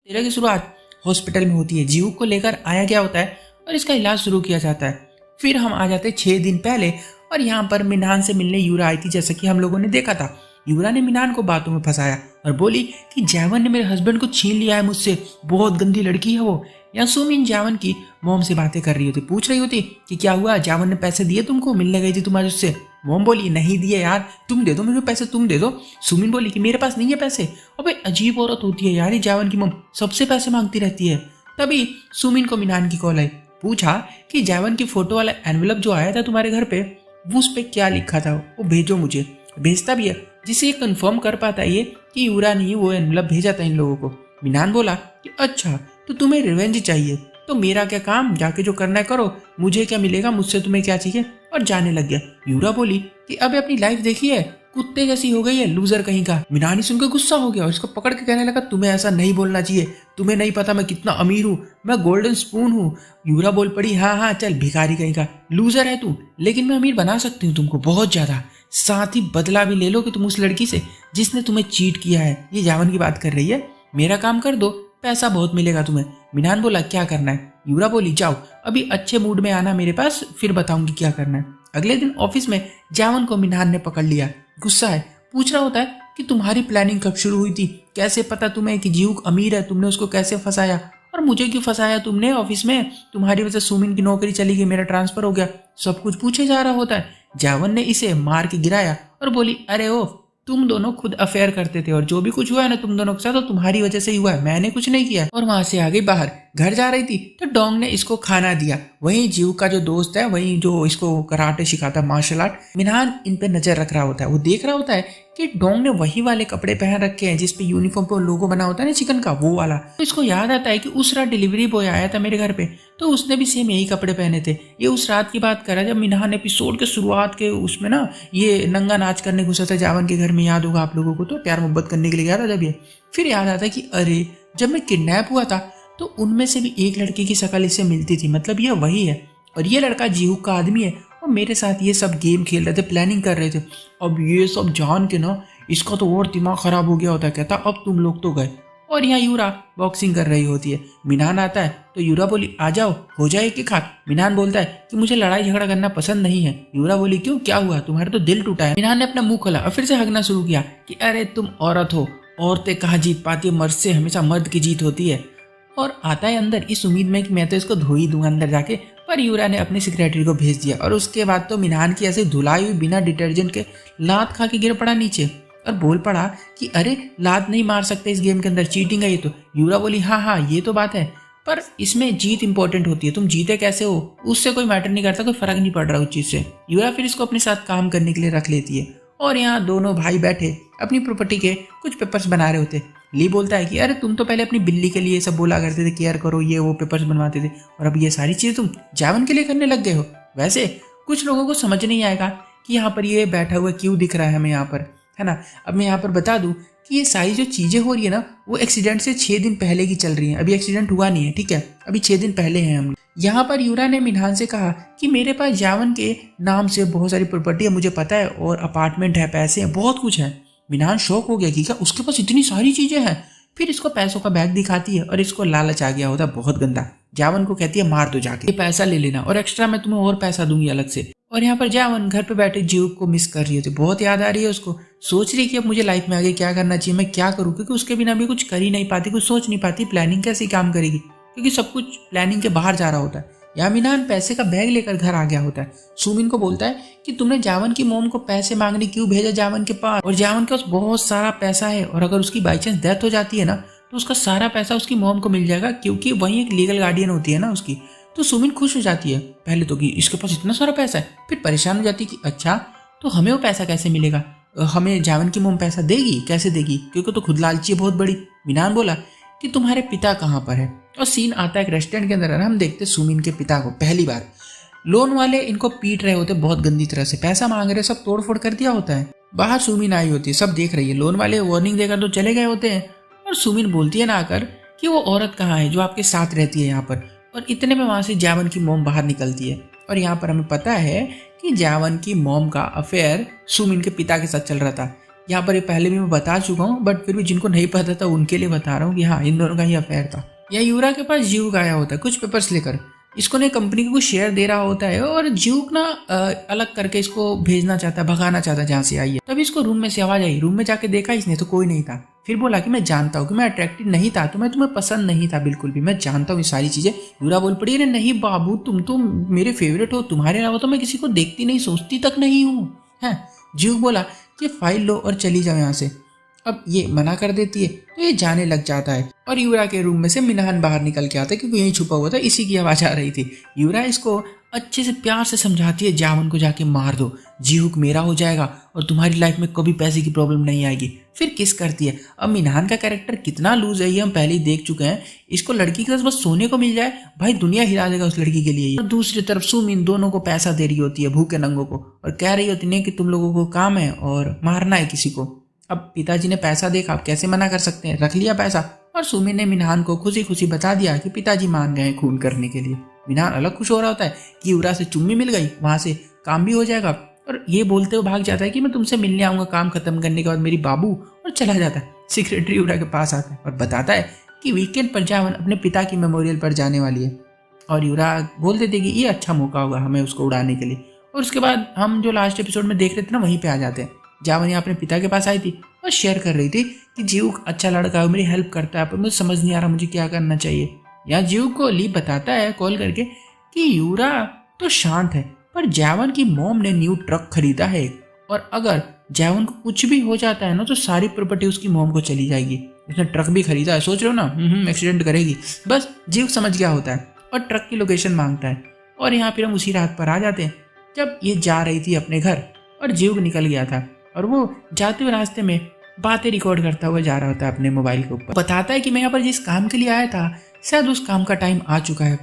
तेरह की शुरुआत हॉस्पिटल में होती है। जीवू को लेकर आया गया होता है और इसका इलाज शुरू किया जाता है। फिर हम आ जाते हैं 6 दिन पहले और यहाँ पर मिनान से मिलने यूरा आई थी, जैसा कि हम लोगों ने देखा था। यूरा ने मिनान को बातों में फंसाया और बोली कि जैवन ने मेरे हस्बैंड को छीन लिया है मुझसे, बहुत गंदी लड़की है वो। यहाँ सुमिन जैवन की मॉम से बातें कर रही होती, पूछ रही होती कि क्या हुआ, जैवन ने पैसे दिए तुमको, मिलने गई थी तुम्हारे उससे। मॉम बोली नहीं दिए यार, तुम दे दो मुझे पैसे, तुम दे दो। सुमिन बोली कि मेरे पास नहीं है पैसे। अबे अजीब औरत होती है यार ये जैवन की मॉम, सबसे पैसे मांगती रहती है। तभी सुमिन को मिनान की कॉल आई, पूछा कि जैवन की फोटो वाला एनवेलप जो आया था तुम्हारे घर पे, वो उस पे क्या लिखा था, वो भेजो मुझे। भेजता भी है, जिससे ये कंफर्म कर पाता है ये कि यूरा ने वो एनवेलप भेजा था इन लोगों को। मिनान बोला कि अच्छा तो तुम्हें रिवेंज चाहिए, तो मेरा क्या काम, जाके जो करना है करो, मुझे क्या मिलेगा, मुझसे तुम्हें क्या चाहिए। और जाने लग गया। यूरा बोली कि अबे अपनी लाइफ देखी है, कुत्ते जैसी हो गई है, लूजर कहीं का। मिनान सुनकर गुस्सा हो गया और इसको पकड़ के कहने लगा तुम्हें ऐसा नहीं बोलना चाहिए, तुम्हें नहीं पता मैं कितना अमीर हूँ, मैं गोल्डन स्पून हूँ। यूरा बोल पड़ी हाँ चल भिखारी कहीं का, लूजर है तू, लेकिन मैं अमीर बना सकती हूँ तुमको बहुत ज्यादा, साथ ही बदला भी ले लो कि तुम उस लड़की से जिसने तुम्हें चीट किया है। ये जैवन की बात कर रही है, मेरा काम कर दो, पैसा बहुत मिलेगा तुम्हें। मिनान बोला क्या करना है। यूरा बोली जाओ अभी अच्छे मूड में आना मेरे पास, फिर बताऊंगी क्या करना है। अगले दिन ऑफिस में जैवन को मिनान ने पकड़ लिया, गुस्सा है, पूछ रहा होता है कि तुम्हारी प्लानिंग कब शुरू हुई थी, कैसे पता तुम्हें कि जीव अमीर है, तुमने उसको कैसे फंसाया, और मुझे क्यों फंसाया तुमने ऑफिस में, तुम्हारी वजह से सुमिन की नौकरी चली गई, मेरा ट्रांसफर हो गया, सब कुछ पूछे जा रहा होता है। जैवन ने इसे मार के गिराया और बोली अरे ओ तुम दोनों खुद अफेयर करते थे और जो भी कुछ हुआ है ना तुम दोनों के साथ, तो तुम्हारी वजह से ही हुआ है, मैंने कुछ नहीं किया। और वहां से आ गई बाहर, घर जा रही थी तो डोंग ने इसको खाना दिया। वहीं जीव का जो दोस्त है, वहीं जो इसको कराटे सिखाता, मार्शल आर्ट, मिनान इन पे नजर रख रहा होता है। वो देख रहा होता है कि डोंग ने वही वाले कपड़े पहन रखे हैं जिसपे यूनिफॉर्म पे लोगो बना होता है ना चिकन का, वो वाला। तो इसको याद आता है कि उस रात डिलीवरी बॉय आया था मेरे घर पे, तो उसने भी सेम यही कपड़े पहने थे। ये उस रात की बात कर रहा है जब मिनान एपिसोड के शुरुआत के उसमें ना ये नंगा नाच करने घुसा था जावन के घर में, याद होगा आप लोगों को, तो प्यार मोहब्बत करने के लिए गया था जब ये। फिर याद आता है कि अरे जब मैं किडनैप हुआ था तो उनमें से भी एक लड़की की शक्ल इससे मिलती थी, मतलब ये वही है, और ये लड़का जीहू का आदमी है और मेरे साथ ये सब गेम खेल रहे थे, प्लानिंग कर रहे थे। अब ये सब जान के ना इसका तो और दिमाग खराब हो गया होता है, कहता अब तुम लोग तो गए। और यहाँ यूरा बॉक्सिंग कर रही होती है। मिनान आता है तो यूरा बोली आ जाओ हो जाए कि खा। मिनान बोलता है कि मुझे लड़ाई झगड़ा करना पसंद नहीं है। यूरा बोली क्यों, क्या हुआ, तुम्हारा तो दिल टूटा है। मिनान ने अपना मुंह खोला और फिर से हंसना शुरू किया कि अरे तुम औरत हो, औरतें कहाँ जीत पाती है, मर्द से हमेशा मर्द की जीत होती है। और आता है अंदर इस उम्मीद में कि मैं तो इसको धो ही दूंगा अंदर जाके, पर यूरा ने अपनी सेक्रेटरी को भेज दिया और उसके बाद तो मिनान की ऐसे धुलाई हुई बिना डिटर्जेंट के लात खा के गिर पड़ा नीचे और बोल पड़ा कि अरे लात नहीं मार सकते इस गेम के अंदर, चीटिंग है ये तो। यूरा बोली हाँ ये तो बात है, पर इसमें जीत इंपॉर्टेंट होती है, तुम जीते कैसे हो उससे कोई मैटर नहीं करता, कोई फर्क नहीं पड़ रहा उस चीज से। यूरा फिर इसको अपने साथ काम करने के लिए रख लेती है और यहाँ दोनों भाई बैठे अपनी प्रॉपर्टी के कुछ पेपर्स बना रहे होते। ली बोलता है कि अरे तुम तो पहले अपनी बिल्ली के लिए सब बोला करते थे, केयर करो, ये वो पेपर्स बनवाते थे, और अब ये सारी चीजें तुम जैवन के लिए करने लग गए हो। वैसे कुछ लोगों को समझ नहीं आएगा कि यहाँ पर ये बैठा हुआ क्यों दिख रहा है हमें यहाँ पर, है ना। अब मैं यहाँ पर बता दूं कि ये सारी जो चीजें हो रही है ना वो एक्सीडेंट से 6 दिन पहले की चल रही हैं, अभी एक्सीडेंट हुआ नहीं है, ठीक है, अभी 6 दिन पहले हैं हम। यहाँ पर यूरा ने मिनान से कहा कि मेरे पास जावन के नाम से बहुत सारी प्रॉपर्टी है, मुझे पता है, और अपार्टमेंट है, पैसे हैं, बहुत कुछ है। मिनान शौक हो गया कि क्या उसके पास इतनी सारी चीजें हैं। फिर इसको पैसों का बैग दिखाती है और इसको लालच आ गया होता है बहुत गंदा। जावन को कहती है मार दो जाके, ये पैसा ले लेना और एक्स्ट्रा मैं तुम्हें और पैसा दूंगी अलग से। और यहाँ पर जावन घर पे बैठे जीव को मिस कर रही होती, बहुत याद आ रही है उसको, सोच रही है कि अब मुझे लाइफ में आगे क्या करना चाहिए, मैं क्या करूँ, क्योंकि उसके बिना भी कुछ कर ही नहीं पाती, कुछ सोच नहीं पाती, प्लानिंग कैसे काम करेगी, क्योंकि सब कुछ प्लानिंग के बाहर जा रहा होता है। यहाँ मिनान पैसे का बैग लेकर घर आ गया होता है। सुमिन को बोलता है कि तुमने जावन की मोम को पैसे मांगने क्यों भेजा जावन के पास, और जावन के पास बहुत सारा पैसा है, और अगर उसकी बाई चांस डेथ हो जाती है ना तो उसका सारा पैसा उसकी मोम को मिल जाएगा, क्योंकि वही एक लीगल गार्डियन होती है ना उसकी। तो सुमिन खुश हो जाती है पहले तो कि इसके पास इतना सारा पैसा है, फिर परेशान हो जाती है कि अच्छा तो हमें वो पैसा कैसे मिलेगा, हमें जावन की मोम पैसा देगी, कैसे देगी, क्योंकि तो खुद लालची है बहुत बड़ी। मिनान बोला कि तुम्हारे पिता कहाँ पर है, और सीन आता है एक रेस्टोरेंट के अंदर और हम देखते सुमिन के पिता को पहली बार। लोन वाले इनको पीट रहे होते बहुत गंदी तरह से, पैसा मांग रहे, सब तोड़ फोड़ कर दिया होता है। बाहर सुमिन आई होती है, सब देख रही है, लोन वाले वार्निंग देकर तो चले गए होते हैं, और सुमिन बोलती है ना आकर कि वो औरत कहाँ है जो आपके साथ रहती है यहाँ पर, और इतने में वहां से जावन की मोम बाहर निकलती है। और यहाँ पर हमें पता है कि जावन की मोम का अफेयर सुमिन के पिता के साथ चल रहा था। यहाँ पर ये पहले भी मैं बता चुका हूँ, बट फिर भी जिनको नहीं पता था उनके लिए बता रहा हूँ कि हाँ, इन दोनों का ही अफेयर था। यह यूरा के पास जीवक आया होता है कुछ पेपर्स लेकर। इसको ने कंपनी को कुछ शेयर दे रहा होता है और जीवक ना अलग करके इसको भेजना चाहता है, भगाना चाहता है जहाँ से आई है। तभी इसको रूम में से आवाज आई। रूम में जाके देखा इसने तो कोई नहीं था। फिर बोला कि मैं जानता हूँ कि मैं अट्रैक्टिव नहीं था, तो मैं तुम्हें पसंद नहीं था बिल्कुल भी, मैं जानता हूँ ये सारी चीजें। यूरा बोल पड़ी, अरे नहीं बाबू, तुम तो मेरे फेवरेट हो, तुम्हारे अलावा तो मैं किसी को देखती नहीं, सोचती तक नहीं हूँ। है जीवक बोला कि फाइल लो और चली जाओ यहाँ से। अब ये मना कर देती है तो ये जाने लग जाता है और यूरा के रूम में से मिनहान बाहर निकल के आता है क्योंकि यहीं छुपा हुआ था, इसी की आवाज आ रही थी। यूरा इसको अच्छे से प्यार से समझाती है, जावन को जाके मार दो, जीवक मेरा हो जाएगा और तुम्हारी लाइफ में कभी पैसे की प्रॉब्लम नहीं आएगी। फिर किस करती है। अब मिनहान का कैरेक्टर कितना लूज है ये हम पहले ही देख चुके हैं। इसको लड़की के साथ बस सोने को मिल जाए, भाई दुनिया हिला देगा उस लड़की के लिए। और दूसरी तरफ सुमिन दोनों को पैसा दे रही होती है, भूखे नंगों को, और कह रही होती है कि तुम लोगों को काम है और मारना है किसी को। अब पिताजी ने पैसा देखा, आप कैसे मना कर सकते हैं, रख लिया पैसा। और सुमिन ने मिनहान को खुशी खुशी बता दिया कि पिताजी मान गए खून करने के लिए। मिनहान अलग खुश हो रहा होता है कि यूरा से चुम्मी मिल गई, वहां से काम भी हो जाएगा, और ये बोलते हुए भाग जाता है कि मैं तुमसे मिलने आऊंगा काम खत्म करने के बाद मेरी बाबू, और चला जाता है। सेक्रेटरी यूरा के पास आता है और बताता है कि वीकेंड पर जावन अपने पिता की मेमोरियल पर जाने वाली है। और यूरा बोल देते कि ये अच्छा मौका होगा हमें उसको उड़ाने के लिए। और उसके बाद हम जो लास्ट एपिसोड में देख रहे थे ना, वहीं पे आ जाते हैं। जावन यहाँ अपने पिता के पास आई थी और शेयर कर रही थी कि जीवक अच्छा लड़का है, मेरी हेल्प करता है, पर मुझे समझ नहीं आ रहा मुझे क्या करना चाहिए। यहाँ जीवक को ली बताता है कॉल करके कि यूरा तो शांत है, पर जावन की मॉम ने न्यू ट्रक खरीदा है और अगर जावन को कुछ भी हो जाता है ना तो सारी प्रॉपर्टी उसकी मॉम को चली जाएगी। उसने ट्रक भी खरीदा है, सोच रहे हो ना, एक्सीडेंट करेगी। बस जीवक समझ गया होता है और ट्रक की लोकेशन मांगता है। और यहाँ फिर हम उसी रात पर आ जाते हैं जब ये जा रही थी अपने घर और जीवक निकल गया था और वो जाते हुए रास्ते में बातें रिकॉर्ड करता हुआ जा रहा होता है अपने मोबाइल के ऊपर। बताता है कि मैं यहाँ पर जिस काम के लिए आया था शायद उस काम का टाइम आ चुका है,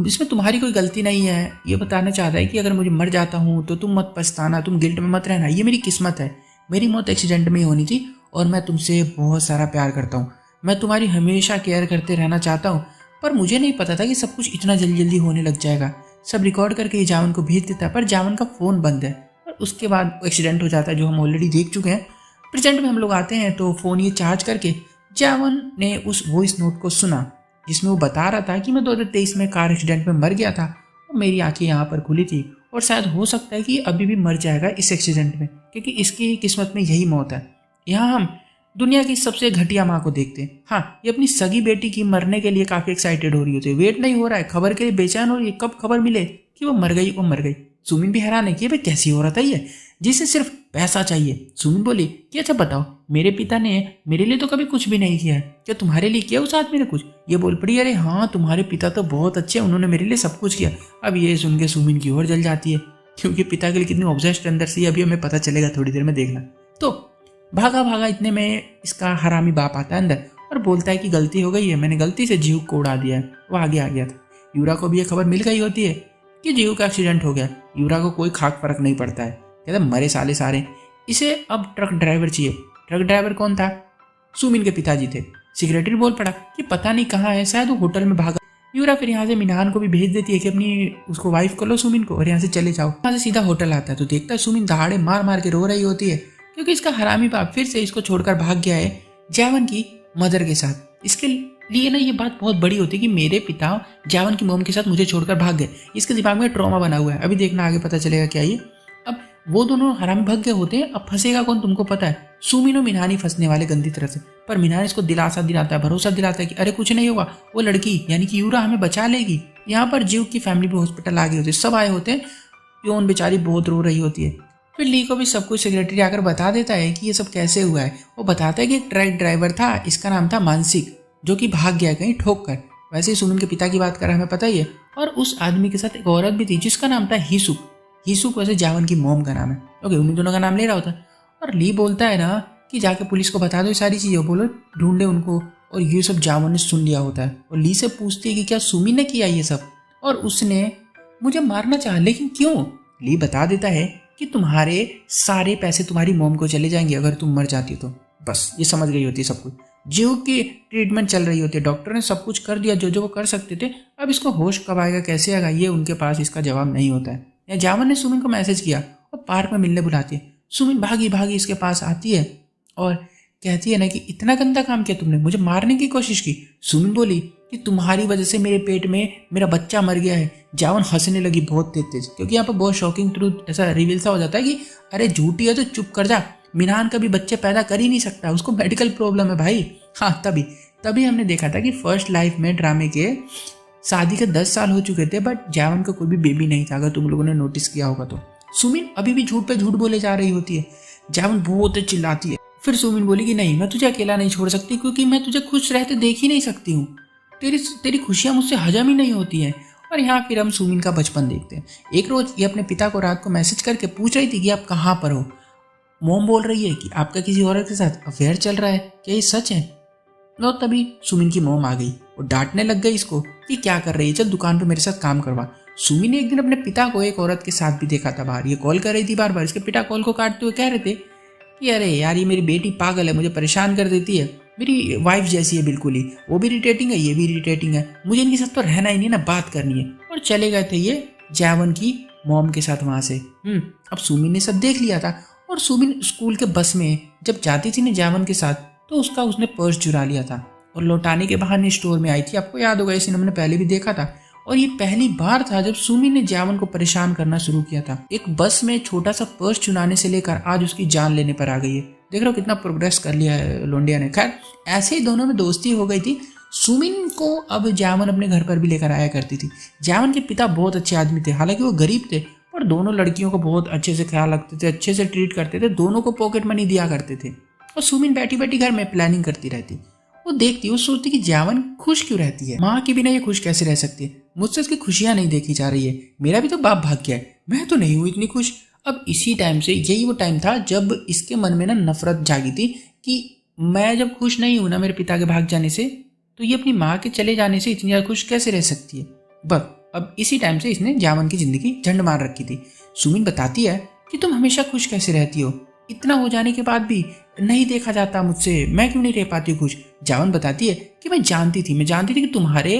इसमें तुम्हारी कोई गलती नहीं है। ये बताना चाहता है कि अगर मुझे मर जाता हूँ तो तुम मत पछताना, तुम गिल्ट में मत रहना, ये मेरी किस्मत है, मेरी मौत एक्सीडेंट में ही होनी थी और मैं तुमसे बहुत सारा प्यार करता हूँ, मैं तुम्हारी हमेशा केयर करते रहना चाहता हूँ, पर मुझे नहीं पता था कि सब कुछ इतना जल्दी जल्दी होने लग जाएगा। सब रिकॉर्ड करके जावन को भेज देता है पर जावन का फ़ोन बंद है और उसके बाद एक्सीडेंट हो जाता है जो हम ऑलरेडी देख चुके हैं। प्रेजेंट में हम लोग आते हैं तो फ़ोन ये चार्ज करके जावन ने उस वॉइस नोट को सुना जिसमें वो बता रहा था कि मैं 2023 में कार एक्सीडेंट में मर गया था और मेरी आंखें यहाँ पर खुली थी और शायद हो सकता है कि अभी भी मर जाएगा इस एक्सीडेंट में क्योंकि इसकी किस्मत में यही मौत है। यहाँ हम दुनिया की सबसे घटिया माँ को देखते हैं। हाँ, ये अपनी सगी बेटी की मरने के लिए काफ़ी एक्साइटेड हो रही होती है, वेट नहीं हो रहा है, खबर के लिए बेचैन हो रही है, कब खबर मिले कि वो मर गई, वो मर गई। सुमिन भी हैरान है कि भाई कैसी हो रहा था ये, जिसे सिर्फ पैसा चाहिए। सुमिन बोली कि अच्छा बताओ, मेरे पिता ने मेरे लिए तो कभी कुछ भी नहीं किया है, क्या तुम्हारे लिए किया उस आदमी ने कुछ? ये बोल पड़ी अरे हाँ, तुम्हारे पिता तो बहुत अच्छे, उन्होंने मेरे लिए सब कुछ किया। अब ये सुन के सुमिन की ओर जल जाती है क्योंकि पिता के लिए कितनी ऑब्सेस्ड अंदर से अभी हमें पता चलेगा थोड़ी देर में, देखना। तो भागा भागा इतने में इसका हरामी बाप आता है अंदर और बोलता है कि गलती हो गई है, मैंने गलती से जीवक को उड़ा दिया है। वो आगे आ गया था। यूरा को भी ये खबर मिल गई होती है कि जीवक का एक्सीडेंट हो गया। यूरा को कोई खाक फर्क नहीं पड़ता है, कहता मरे साले सारे, इसे अब ट्रक ड्राइवर चाहिए। ट्रक ड्राइवर कौन था? सुमिन के पिताजी थे। सेक्रेटरी बोल पड़ा कि पता नहीं कहाँ है, शायद वो होटल में भागा। यूरा फिर यहाँ से मिनहान को भी भेज देती है कि अपनी उसको वाइफ को लो सुमिन को और यहाँ से चले जाओ। यहाँ से सीधा होटल आता है तो देखता है सुमिन दहाड़े मार मार के रो रही होती है क्योंकि इसका हरामी बाप फिर से इसको छोड़कर भाग गया है जावन की मदर के साथ। इसके लिए ना ये बात बहुत बड़ी होती है कि मेरे पिता जावन की मोम के साथ मुझे छोड़कर भाग गए। इसके दिमाग में ट्रॉमा बना हुआ है, अभी देखना आगे पता चलेगा क्या ये। अब वो दोनों हरामी भाग गए होते हैं, अब फंसेगा कौन तुमको पता है? सुमिन और मिनहान ही फंसने वाले गंदी तरह से। पर मिनहान इसको दिलासा दिलाता है, भरोसा दिलाता है कि अरे कुछ नहीं होगा, वो लड़की यानी कि यूरा हमें बचा लेगी। यहाँ पर जीव की फैमिली भी हॉस्पिटल आ गई होती है, सब आए होते हैं। प्योन बेचारी बहुत रो रही होती है। फिर ली को भी सब कुछ सेक्रेटरी आकर बता देता है कि ये सब कैसे हुआ है। वो बताता है कि एक ट्रक ड्राइवर था, इसका नाम था मानसिक, जो कि भाग गया कहीं ठोक कर। वैसे ही सुमिन के पिता की बात कर हमें पता ही है। और उस आदमी के साथ एक औरत भी थी जिसका नाम था हिसुक। हिसुक वैसे जावन की मोम का नाम है। ओके, उन्हीं दोनों का नाम ले रहा होता है। और ली बोलता है ना कि जाके पुलिस को बता दो ये सारी चीज़ें, बोलो ढूंढे उनको। और ये सब जावन ने सुन लिया होता है और ली से पूछती है कि क्या सुमिन ने किया ये सब, और उसने मुझे मारना चाहा, लेकिन क्यों? ली बता देता है कि तुम्हारे सारे पैसे तुम्हारी मोम को चले जाएंगे अगर तुम मर जाती हो तो। बस ये समझ गई होती है सब कुछ। जीव की ट्रीटमेंट चल रही होती है, डॉक्टर ने सब कुछ कर दिया जो जो वो कर सकते थे। अब इसको होश कब आएगा, कैसे आएगा, ये उनके पास इसका जवाब नहीं होता है। या जावन ने सुमिन को मैसेज किया और पार्क में मिलने बुलाती है। सुमिन भागी भागी इसके पास आती है और कहती है ना कि इतना गंदा काम किया तुमने, मुझे मारने की कोशिश की। सुमिन बोली कि तुम्हारी वजह से मेरे पेट में मेरा बच्चा मर गया है। जावन हंसने लगी बहुत तेज तेज, क्योंकि यहाँ पर बहुत शॉकिंग ट्रूथ ऐसा रिवील सा हो जाता है कि अरे झूठी है तो चुप कर जा, मिनहान कभी बच्चे पैदा कर ही नहीं सकता, उसको मेडिकल प्रॉब्लम है भाई। हाँ, तभी हमने देखा था कि फर्स्ट लाइफ में ड्रामे के शादी के 10 साल हो चुके थे, बट जावन का कोई भी बेबी नहीं था, अगर तुम लोगों ने नोटिस किया होगा तो। सुमिन अभी भी झूठ पे झूठ बोले जा रही होती है। जावन बहुत चिल्लाती है। फिर सुमिन बोली कि नहीं, मैं तुझे अकेला नहीं छोड़ सकती, क्योंकि मैं तुझे खुश रहते देख ही नहीं सकती हूँ। तेरी खुशियाँ मुझसे हजम ही नहीं होती हैं। और यहाँ फिर हम सुमिन का बचपन देखते हैं। एक रोज ये अपने पिता को रात को मैसेज करके पूछ रही थी कि आप कहाँ पर हो। मोम बोल रही है कि आपका किसी औरत के साथ अफेयर चल रहा है, क्या ये सच है? लो, तभी सुमिन की मोम आ गई और डांटने लग गई इसको कि क्या कर रही है, चल दुकान पे मेरे साथ काम करवा। सुमिन ने एक दिन अपने पिता को एक औरत के साथ भी देखा था बाहर। ये कॉल कर रही थी बार बार। इसके पिता कॉल को काटते हुए कह रहे थे कि अरे यार, ये मेरी बेटी पागल है, मुझे परेशान कर देती है, मेरी वाइफ जैसी है बिल्कुल ही, वो भी इरिटेटिंग है, ये भी इरिटेटिंग है, मुझे इनके साथ तो रहना ही नहीं ना, बात करनी है। और चले गए थे ये जावन की मॉम के साथ वहां से। अब सुमिन ने सब देख लिया था। और सुमिन स्कूल के बस में जब जाती थी ना जावन के साथ, तो उसने पर्स चुरा लिया था और लौटाने के बहाने स्टोर में आई थी। आपको याद होगा, इसे हमने पहले भी देखा था। और ये पहली बार था जब सुमिन ने जावन को परेशान करना शुरू किया था। एक बस में छोटा सा पर्स चुराने से लेकर आज उसकी जान लेने पर आ गई है। देख रहे हो कितना प्रोग्रेस कर लिया है लोंडिया ने। खैर, ऐसे ही दोनों में दोस्ती हो गई थी। सुमिन को अब जावन अपने घर पर भी लेकर आया करती थी। जावन के पिता बहुत अच्छे आदमी थे, हालांकि वो गरीब थे, पर दोनों लड़कियों को बहुत अच्छे से ख्याल रखते थे, अच्छे से ट्रीट करते थे, दोनों को पॉकेट मनी दिया करते थे। और सुमिन बैठी बैठी घर में प्लानिंग करती रहती। वो देखती, वो सोचती कि जावन खुश क्यों रहती है, माँ के बिना ये खुश कैसे रह सकती है, मुझसे इसकी खुशियां नहीं देखी जा रही है, मेरा भी तो बाप भाग गया है, मैं तो नहीं हूँ इतनी खुश। अब इसी टाइम से, यही वो टाइम था जब इसके मन में ना नफरत जागी थी कि मैं जब खुश नहीं हूं ना मेरे पिता के भाग जाने से, तो ये अपनी माँ के चले जाने से इतनी ज्यादा खुश कैसे रह सकती है। बस अब इसी टाइम से इसने जावन की जिंदगी झंड मार रखी थी। सुमिन बताती है कि तुम हमेशा खुश कैसे रहती हो, इतना हो जाने के बाद भी नहीं देखा जाता मुझसे, मैं क्यों नहीं रह पाती खुश। जावन बताती है कि मैं जानती थी कि तुम्हारे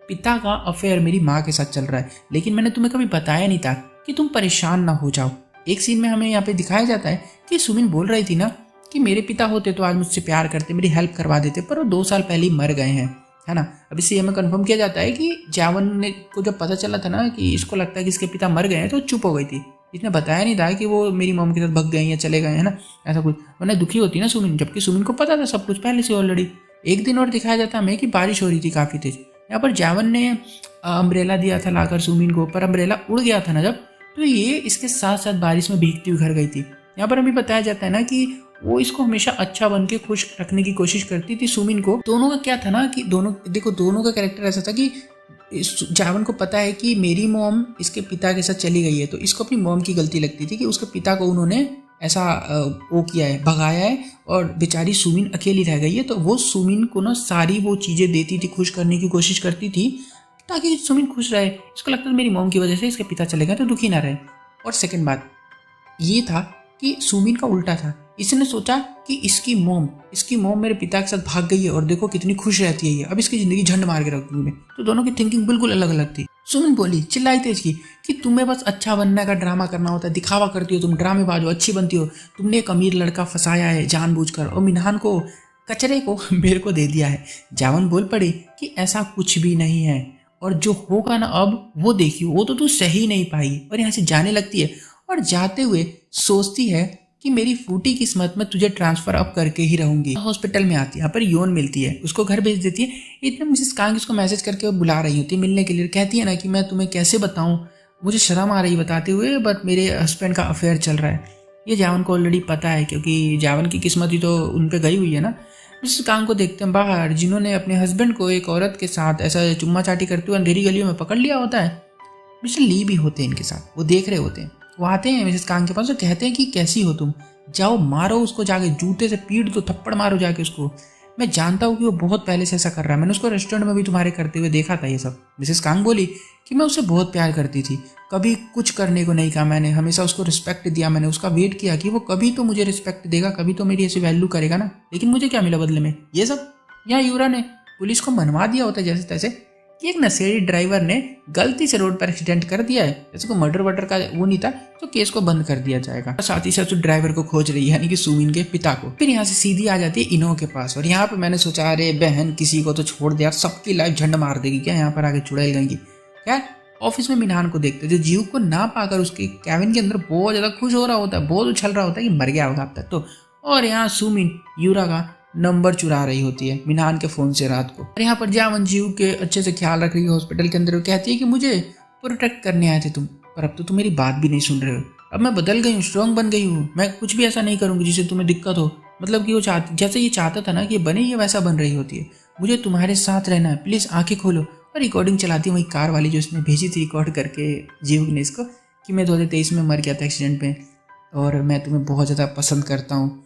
पिता का अफेयर मेरी माँ के साथ चल रहा है, लेकिन मैंने तुम्हें कभी बताया नहीं था कि तुम परेशान ना हो जाओ। एक सीन में हमें यहाँ पे दिखाया जाता है कि सुमिन बोल रही थी ना कि मेरे पिता होते तो आज मुझसे प्यार करते, मेरी हेल्प करवा देते, पर वो 2 साल पहले ही मर गए हैं, है ना। अब इससे हमें कंफर्म किया जाता है कि जावन ने को जब पता चला था ना कि इसको लगता है कि इसके पिता मर गए हैं, तो चुप हो गई थी। इसने बताया नहीं था कि वो मेरी मॉम के साथ भग गए या चले गए, है ना, ऐसा कुछ, वरना दुखी होती ना सुमिन, जबकि सुमिन को पता था सब कुछ पहले से ऑलरेडी। एक दिन और दिखाया जाता हमें कि बारिश हो रही थी काफ़ी तेज। यहाँ पर जावन ने अम्ब्रेला दिया था लाकर सुमिन को, पर अम्ब्रेला उड़ गया था ना जब, तो ये इसके साथ साथ बारिश में भीगती हुई घर गई थी। यहाँ पर हमें बताया जाता है ना कि वो इसको हमेशा अच्छा बन के खुश रखने की कोशिश करती थी सुमिन को। दोनों का क्या था ना कि दोनों का कैरेक्टर ऐसा था कि जावन को पता है कि मेरी मॉम इसके पिता के साथ चली गई है, तो इसको अपनी मॉम की गलती लगती थी कि उसके पिता को उन्होंने ऐसा वो किया है, भगाया है, और बेचारी सुमिन अकेली रह गई है। तो वो सुमिन को ना सारी वो चीज़ें देती थी, खुश करने की कोशिश करती थी ताकि सुमिन खुश रहे। इसको लगता था मेरी मॉम की वजह से इसके पिता चले गए तो दुखी ना रहे। और सेकंड बात ये था कि सुमिन का उल्टा था। इसने सोचा कि इसकी मॉम मेरे पिता के साथ भाग गई है और देखो कितनी खुश रहती है ये, अब इसकी जिंदगी झंड मार के रख दूंगी। तो दोनों की थिंकिंग बिल्कुल अलग अलग थी। सुमिन बोली, चिल्लाई तेज की कि तुम्हें बस अच्छा बनने का ड्रामा करना होता है, दिखावा करती हो, तुम ड्रामेबाज हो, अच्छी बनती हो, तुमने एक अमीर लड़का फंसाया है जानबूझकर और मिनहान को कचरे को मेरे को दे दिया है। जावन बोल पड़ी कि ऐसा कुछ भी नहीं है, और जो होगा ना अब वो देखियो, वो तो तू सही नहीं पाई। और यहाँ से जाने लगती है और जाते हुए सोचती है कि मेरी फूटी किस्मत में तुझे ट्रांसफर अप करके ही रहूंगी। हॉस्पिटल में आती है, यहाँ पर योन मिलती है, उसको घर भेज देती है। इतने मिसेस कांग इसको मैसेज करके बुला रही होती है मिलने के लिए। कहती है ना कि मैं तुम्हें कैसे बताऊं, मुझे शर्म आ रही बताते हुए, बट मेरे हस्बैंड का अफेयर चल रहा है। ये जावन को ऑलरेडी पता है, क्योंकि जावन की किस्मत ही तो उन पर गई हुई है ना। मिसेस कांग को देखते हैं बाहर, जिन्होंने अपने हस्बैंड को एक औरत के साथ ऐसा चुम्मा चाटी करते हुए अंधेरी गलियों में पकड़ लिया होता है। मिस्टर ली भी होते हैं इनके साथ, वो देख रहे होते हैं। वो आते हैं मिसेस कांग के पास और कहते हैं कि कैसी हो तुम, जाओ मारो उसको, जाके जूते से पीट दो, थप्पड़ मारो जाके उसको। मैं जानता हूँ कि वो बहुत पहले से ऐसा कर रहा है, मैंने उसको रेस्टोरेंट में भी तुम्हारे करते हुए देखा था ये सब। मिसेस कांग बोली कि मैं उससे बहुत प्यार करती थी, कभी कुछ करने को नहीं कहा मैंने, हमेशा उसको रिस्पेक्ट दिया, मैंने उसका वेट किया कि वो कभी तो मुझे रिस्पेक्ट देगा, कभी तो मेरी ऐसी वैल्यू करेगा ना। लेकिन मुझे क्या मिला बदले में, ये सब। यहाँ यूरा ने पुलिस को मनवा दिया होता जैसे तैसे कि एक नशेड़ी ड्राइवर ने गलती से रोड पर एक्सीडेंट कर दिया है, जैसे को मर्डर वर्डर का वो नहीं था, तो केस को बंद कर दिया जाएगा। साथ ही साथ तो ड्राइवर को खोज रही है, यानी कि सुमिन के पिता को। फिर यहाँ से सीधी आ जाती है इनो के पास, और यहाँ पर मैंने सोचा अरे बहन किसी को तो छोड़ दे यार, सबकी लाइफ झंड मार देगी क्या यहाँ पर आगे चुड़ैल गई। यार ऑफिस में मिनहान को देखते जो जीव को ना पाकर उसके कैबिन के अंदर बहुत ज्यादा खुश हो रहा होता है, बहुत उछल रहा होता है कि मर गया होगा अब तक तो। और यहाँ सुमिन यूरा का नंबर चुरा रही होती है मिनहान के फोन से रात को। और यहाँ पर जावन जीव के अच्छे से ख्याल रख रही है हॉस्पिटल के अंदर। वो कहती है कि मुझे प्रोटेक्ट करने आए थे तुम, पर अब तो तुम मेरी बात भी नहीं सुन रहे हो। अब मैं बदल गई हूँ, स्ट्रांग बन गई हूँ, मैं कुछ भी ऐसा नहीं करूँगी जिससे तुम्हें दिक्कत हो। मतलब कि वो जैसे ये चाहता था ना कि बने, ये वैसा बन रही होती है। मुझे तुम्हारे साथ रहना है, प्लीज़ आंखें खोलो। और रिकॉर्डिंग चलाती है वही कार वाली जो उसने भेजी थी रिकॉर्ड करके जीव ने इसको, कि मैं 2023 में मर गया था एक्सीडेंट में और मैं तुम्हें बहुत ज़्यादा पसंद करता हूँ।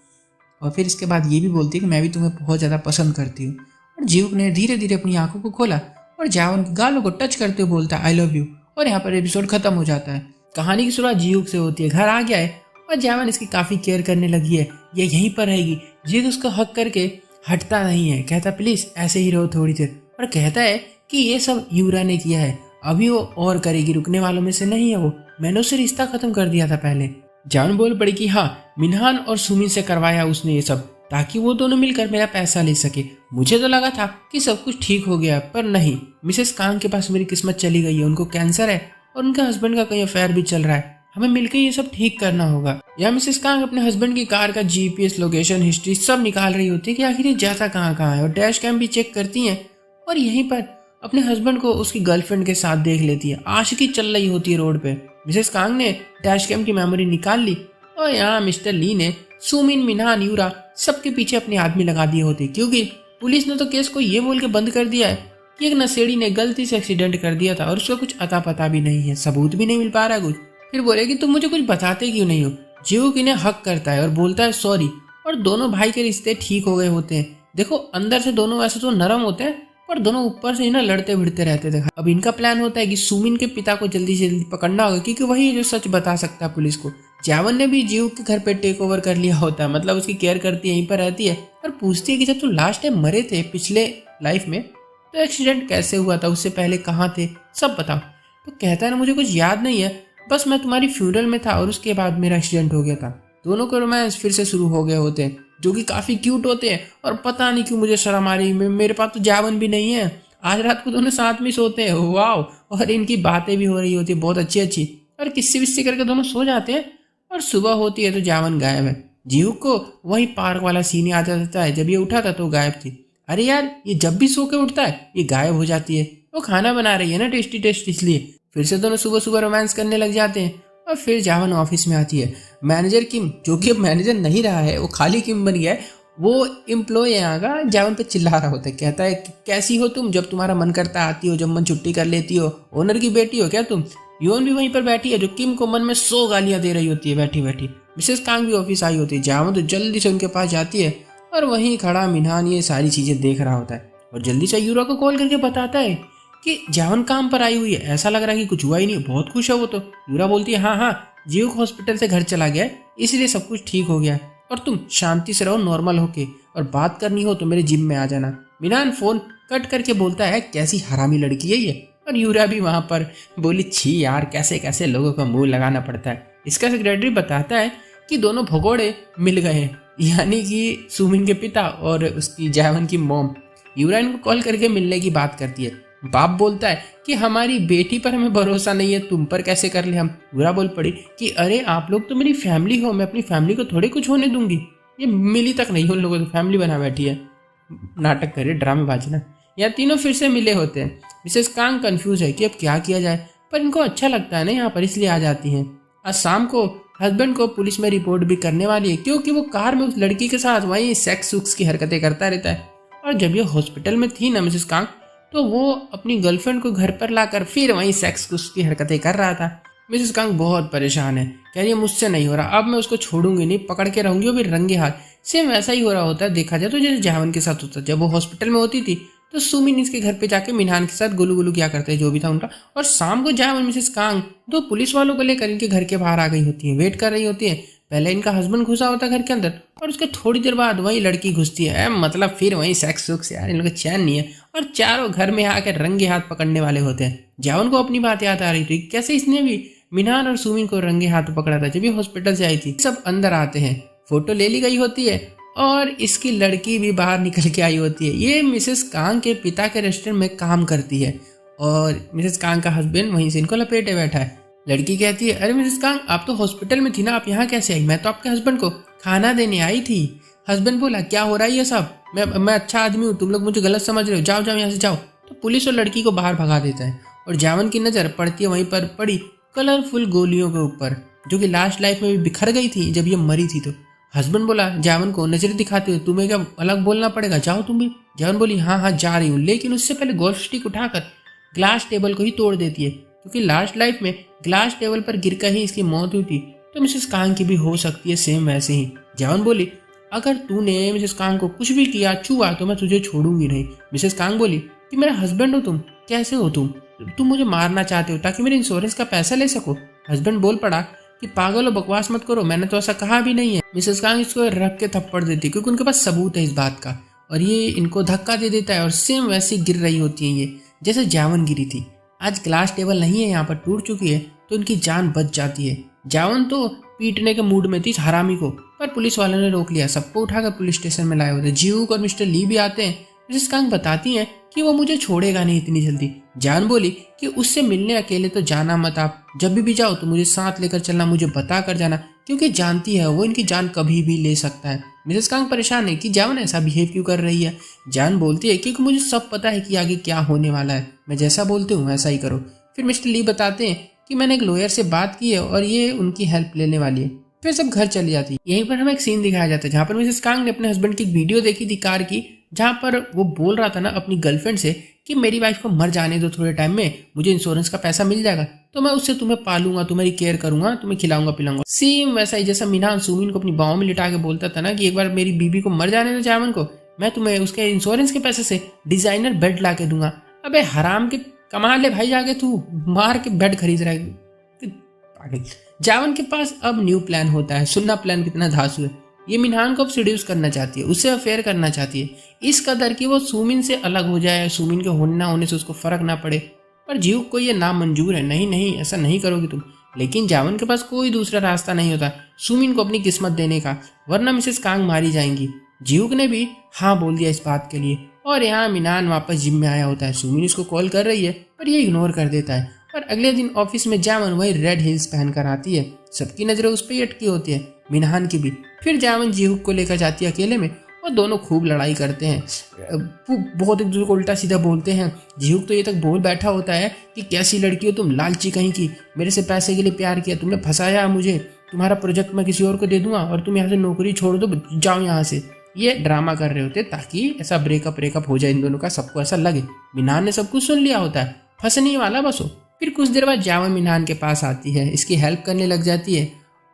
और फिर इसके बाद ये भी बोलती है कि मैं भी तुम्हें बहुत ज़्यादा पसंद करती हूँ। और जीव ने धीरे धीरे अपनी आंखों को खोला और जावन की गालों को टच करते हुए बोलता है आई लव यू। और यहाँ पर एपिसोड खत्म हो जाता है। कहानी की शुरुआत जीव से होती है, घर आ गया है और जावन इसकी काफ़ी केयर करने लगी है, ये यहीं पर रहेगी। जीव उसको हक करके हटता नहीं है, कहता प्लीज़ ऐसे ही रहो थोड़ी देर। और कहता है कि ये सब यूरा ने किया है, अभी वो और करेगी, रुकने वालों में से नहीं है वो, मैंने उससे रिश्ता खत्म कर दिया था पहले। जान बोल पड़ी कि हाँ मिनहान और सुमिन से करवाया उसने ये सब, ताकि वो दोनों मिलकर मेरा पैसा ले सके। मुझे तो लगा था कि सब कुछ ठीक हो गया, पर नहीं, मिसेस कांग के पास मेरी किस्मत चली गई है। उनको कैंसर है और उनके हस्बैंड का कहीं अफेयर भी चल रहा है, हमें मिलकर ये सब ठीक करना होगा। या मिसेस कांग अपने हस्बैंड की कार का जीपीएस लोकेशन हिस्ट्री सब निकाल रही होती है कि आखिर ये जाता कहाँ है, और डैश कैम भी चेक करती हैं। और यहीं पर अपने हस्बैंड को उसकी गर्लफ्रेंड के साथ देख लेती है, आशिकी चल रही होती है रोड पे। मिसेस कांग ने डैश कैम की मेमोरी निकाल ली और यहाँ मिस्टर ली ने सुमिन, मिनहान, यूरा सबके पीछे अपने आदमी लगा दिए होते, क्योंकि पुलिस ने तो केस को ये बोल के बंद कर दिया है कि एक नशेड़ी ने गलती से एक्सीडेंट कर दिया था और उसका कुछ अता पता भी नहीं है, सबूत भी नहीं मिल पा रहा कुछ। फिर बोले कि तुम मुझे कुछ बताते क्यों नहीं हो। जीव इन्हें हक करता है और बोलता है सॉरी, और दोनों भाई के रिश्ते ठीक हो गए होते हैं। देखो अंदर से दोनों वैसे तो नरम होते हैं, पर दोनों ऊपर से ना लड़ते भिड़ते रहते थे। अब इनका प्लान होता है कि सुमिन के पिता को जल्दी से जल्दी पकड़ना होगा, क्योंकि वही जो सच बता सकता है पुलिस को। जावन ने भी जीव के घर पे टेक ओवर कर लिया होता है, मतलब उसकी केयर करती है, यहीं पर रहती है और पूछती है कि जब तुम लास्ट टाइम मरे थे पिछले लाइफ में तो एक्सीडेंट कैसे हुआ था, उससे पहले कहाँ थे, सब बताओ। तो कहता है ना मुझे कुछ याद नहीं है, बस मैं तुम्हारी फ्यूनरल में था और उसके बाद मेरा एक्सीडेंट हो गया था। दोनों के रोमांस फिर से शुरू हो गए होते हैं, जो कि काफ़ी क्यूट होते हैं। और पता नहीं क्यों मुझे शर्म आ रही, मेरे पास तो जावन भी नहीं है। आज रात को दोनों साथ में सोते हैं, वाह। और इनकी बातें भी हो रही होती है बहुत अच्छी अच्छी, और किस्से विस्से करके दोनों सो जाते हैं। और सुबह होती है तो जावन गायब है। जीव को वही पार्क वाला सीन याद आ जाता है, जब ये उठा था तो गायब थी। अरे यार ये जब भी सो के उठता है ये गायब हो जाती है, वो खाना बना रही है ना टेस्टी टेस्टी, इसलिए फिर से दोनों सुबह सुबह रोमांस करने लग जाते हैं। और फिर जावन ऑफिस में आती है। मैनेजर किम, जो कि अब मैनेजर नहीं रहा है, वो खाली किम बन गया है, वो एम्प्लॉय यहाँ का जावन पे चिल्ला रहा होता है। कहता है कैसी हो तुम, जब तुम्हारा मन करता आती हो, जब मन छुट्टी कर लेती हो, ओनर की बेटी हो क्या तुम। योन भी वहीं पर बैठी है, जो किम को मन में 100 गालियां दे रही होती है बैठी बैठी। मिसेस कांग भी ऑफिस आई होती है। जावन तो जल्दी से उनके पास जाती है और वहीं खड़ा मिनहान ये सारी चीजें देख रहा होता है और जल्दी से यूरा को कॉल करके बताता है कि जावन काम पर आई हुई है, ऐसा लग रहा है कि कुछ हुआ ही नहीं। बहुत खुश है वो तो। यूरा बोलती है हाँ जीव हॉस्पिटल से घर चला गया है, इसलिए सब कुछ ठीक हो गया है, और तुम शांति से रहो नॉर्मल होके, और बात करनी हो तो मेरे जिम में आ जाना। मिनहान फोन कट करके बोलता है कैसी हरामी लड़की है ये। और यूरा भी वहां पर बोली छी यार, कैसे कैसे लोगों का मुंह लगाना पड़ता है। इसका सेक्रेटरी बताता है कि दोनों भगोड़े मिल गए हैं, यानी कि सुमिन के पिता और उसकी जावन की मॉम। यूरा इनको कॉल करके मिलने की बात करती है। बाप बोलता है कि हमारी बेटी पर हमें भरोसा नहीं है, तुम पर कैसे कर ले हम। यूरा बोल पड़ी कि अरे आप लोग तो मेरी फैमिली हो, मैं अपनी फैमिली को थोड़े कुछ होने दूंगी। ये मिली तक नहीं, उन लोगों की फैमिली बना बैठी है, नाटक करे, ड्रामेबाजी ना। यहाँ तीनों फिर से मिले होते हैं। मिसेस कांग कंफ्यूज है कि अब क्या किया जाए, पर इनको अच्छा लगता है ना यहाँ पर, इसलिए आ जाती हैं। आज शाम को हस्बैंड को पुलिस में रिपोर्ट भी करने वाली है, क्योंकि वो कार में उस लड़की के साथ वही सेक्स सुक्स की हरकतें करता रहता है। और जब ये हॉस्पिटल में थी ना मिसेस कांग, तो वो अपनी गर्लफ्रेंड को घर पर लाकर फिर वही सेक्स सुक्स की हरकतें कर रहा था। मिसेस कांग बहुत परेशान है, कह रही है मुझसे नहीं हो रहा, अब मैं उसको छोड़ूंगी नहीं, पकड़ के रहूंगी, और फिर रंगे हाथ। सेम वैसा ही हो रहा होता है देखा जाए तो जैसे जावन के साथ होता। जब वो हॉस्पिटल में होती थी तो सुमिन इसके घर पे जाके मिनहान के साथ गुलू गुलू क्या करते हैं, जो भी था उनका। और शाम को जावन मिसेस कांग दो पुलिस वालों को लेकर इनके घर के बाहर आ गई होती है, वेट कर रही होती है। पहले इनका हस्बैंड घुसा होता है घर के अंदर, और उसके थोड़ी देर बाद वही लड़की घुसती है। मतलब फिर वही सेक्स सुक्स, यार इन लोगों का चैन नहीं है। और चारों घर में आकर रंगे हाथ पकड़ने वाले होते हैं। जावन को अपनी बात याद आ रही थी, कैसे इसने भी मिनान और सुमिन को रंगे हाथ पकड़ा था जब ये हॉस्पिटल से आई थी। सब अंदर आते हैं, फोटो ले ली गई होती है और इसकी लड़की भी बाहर निकल के आई होती है। ये मिसेस कांग के पिता के रेस्टोरेंट में काम करती है और मिसेस कांग का हस्बैंड वहीं से इनको लपेटे बैठा है। लड़की कहती है, अरे मिसेस कांग, आप तो हॉस्पिटल में थी ना, आप यहाँ कैसे आई? मैं तो आपके हस्बैंड को खाना देने आई थी। हस्बैंड बोला, क्या हो रहा है ये सब? मैं अच्छा आदमी हूँ, तुम लोग मुझे गलत समझ रहे हो, जाओ जाओ यहाँ से जाओ। तो पुलिस और लड़की को बाहर भगा देता है और जावन की नज़र पड़ती है वहीं पर पड़ी कलरफुल गोलियों के ऊपर, जो कि लास्ट लाइफ में भी बिखर गई थी जब ये मरी थी। तो हस्बैंड बोला जावन को, नजर दिखाते हो, तुम्हें क्या अलग बोलना पड़ेगा, जाओ तुम भी। जावन बोली, हाँ हाँ जा रही हूँ, लेकिन उससे पहले गोल्फ स्टिक उठाकर ग्लास टेबल को ही तोड़ देती है, क्योंकि लास्ट लाइफ में ग्लास टेबल पर गिरकर ही इसकी मौत हुई थी। तो मिसेस कांग की भी हो सकती है सेम वैसे ही। जावन बोली, अगर तूने मिसेस कांग को कुछ भी किया, छुआ, तो मैं तुझे छोड़ूंगी नहीं। मिसेस कांग बोली कि मेरा हस्बैंड हो तुम, कैसे हो तुम मुझे मारना चाहते हो ताकि मेरे इंश्योरेंस का पैसा ले सको। हस्बैंड बोल पड़ा कि पागल हो, बकवास मत करो, मैंने तो ऐसा कहा भी नहीं है। मिसेस कांग इसको रख के थप्पड़ देती है क्योंकि उनके पास सबूत है इस बात का, और ये इनको धक्का दे देता है और सेम वैसे गिर रही होती है ये जैसे जावन गिरी थी। आज ग्लास टेबल नहीं है यहाँ पर, टूट चुकी है, तो इनकी जान बच जाती है। जावन तो पीटने के मूड में थी हरामी को, पर पुलिस वालों ने रोक लिया, सबको उठाकर पुलिस स्टेशन में लाए होते। जीवक और मिस्टर ली भी आते हैं। मिसेस कांग बताती हैं कि वो मुझे छोड़ेगा नहीं इतनी जल्दी। जान बोली कि उससे मिलने अकेले तो जाना मत, आप जब भी जाओ तो मुझे साथ लेकर चलना, मुझे बता कर जाना, क्योंकि जानती है वो इनकी जान कभी भी ले सकता है। मिसेस कांग परेशान है कि जावन ऐसा बिहेव क्यों कर रही है। जान बोलती है क्योंकि मुझे सब पता है कि आगे क्या होने वाला है, मैं जैसा बोलती हूँ वैसा ही करो। फिर मिस्टर ली बताते हैं कि मैंने एक लॉयर से बात की है और ये उनकी हेल्प लेने वाली है। फिर सब घर चली जाती है। यहीं पर हमें एक सीन दिखाया जाता है जहाँ पर मिसेस कांग ने अपने हस्बैंड की एक वीडियो देखी थी कार की, जहाँ पर वो बोल रहा था ना अपनी गर्लफ्रेंड से कि मेरी वाइफ को मर जाने दो थोड़े टाइम में, मुझे इंश्योरेंस का पैसा मिल जाएगा तो मैं उससे तुम्हें पालूंगा, तुम्हारी केयर करूंगा, तुम्हें खिलाऊंगा पिलाऊंगा। सेम वैसा ही जैसा मिनान सुमिन को अपनी बाहों में लिटा के बोलता था ना कि एक बार मेरी बीबी को मर जाने दो जावन को, मैं तुम्हें उसके इंश्योरेंस के पैसे से डिजाइनर बेड ला के दूंगा। अबे हराम के कमा ले भाई, जाके तू मार के बेड खरीद रहा है। जावन के पास अब न्यू प्लान होता है। सुनना प्लान कितना धांसू है। ये मिनहान को अब सीड्यूस करना चाहती है, उससे अफेयर करना चाहती है, इस कदर कि वो सुमिन से अलग हो जाए, सुमिन के होने ना होने से उसको फर्क ना पड़े। पर जीव को ये नामंजूर है। नहीं नहीं, ऐसा नहीं करोगी तुम। लेकिन जावन के पास कोई दूसरा रास्ता नहीं होता सुमिन को अपनी किस्मत देने का, वरना मिसेस कांग मारी जाएंगी। जीव ने भी हाँ बोल दिया इस बात के लिए। और यहाँ मिनान वापस जिम में आया होता है। सुमिन इसको कॉल कर रही है पर ये इग्नोर कर देता है। और अगले दिन ऑफिस में जावन वही रेड हिल्स पहनकर आती है। सबकी नजरें उस पर ही अटकी होती है, मिनहान की भी। फिर जावन जीहुक को लेकर जाती है अकेले में और दोनों खूब लड़ाई करते हैं, बहुत एक दूसरे को उल्टा सीधा बोलते हैं। जीहुक तो ये तक बोल बैठा होता है कि कैसी लड़की हो तुम, लालची कहीं की, मेरे से पैसे के लिए प्यार किया, तुमने फंसाया मुझे, तुम्हारा प्रोजेक्ट मैं किसी और को दे दूंगा और तुम यहाँ से नौकरी छोड़ दो, जाओ यहाँ से। ये ड्रामा कर रहे होते ताकि ऐसा ब्रेकअप हो जाए इन दोनों का, सबको ऐसा लगे। मिनहान ने सब कुछ सुन लिया होता है, फंसने वाला बस हो। फिर कुछ देर बाद जावन मिनहान के पास आती है, इसकी हेल्प करने लग जाती है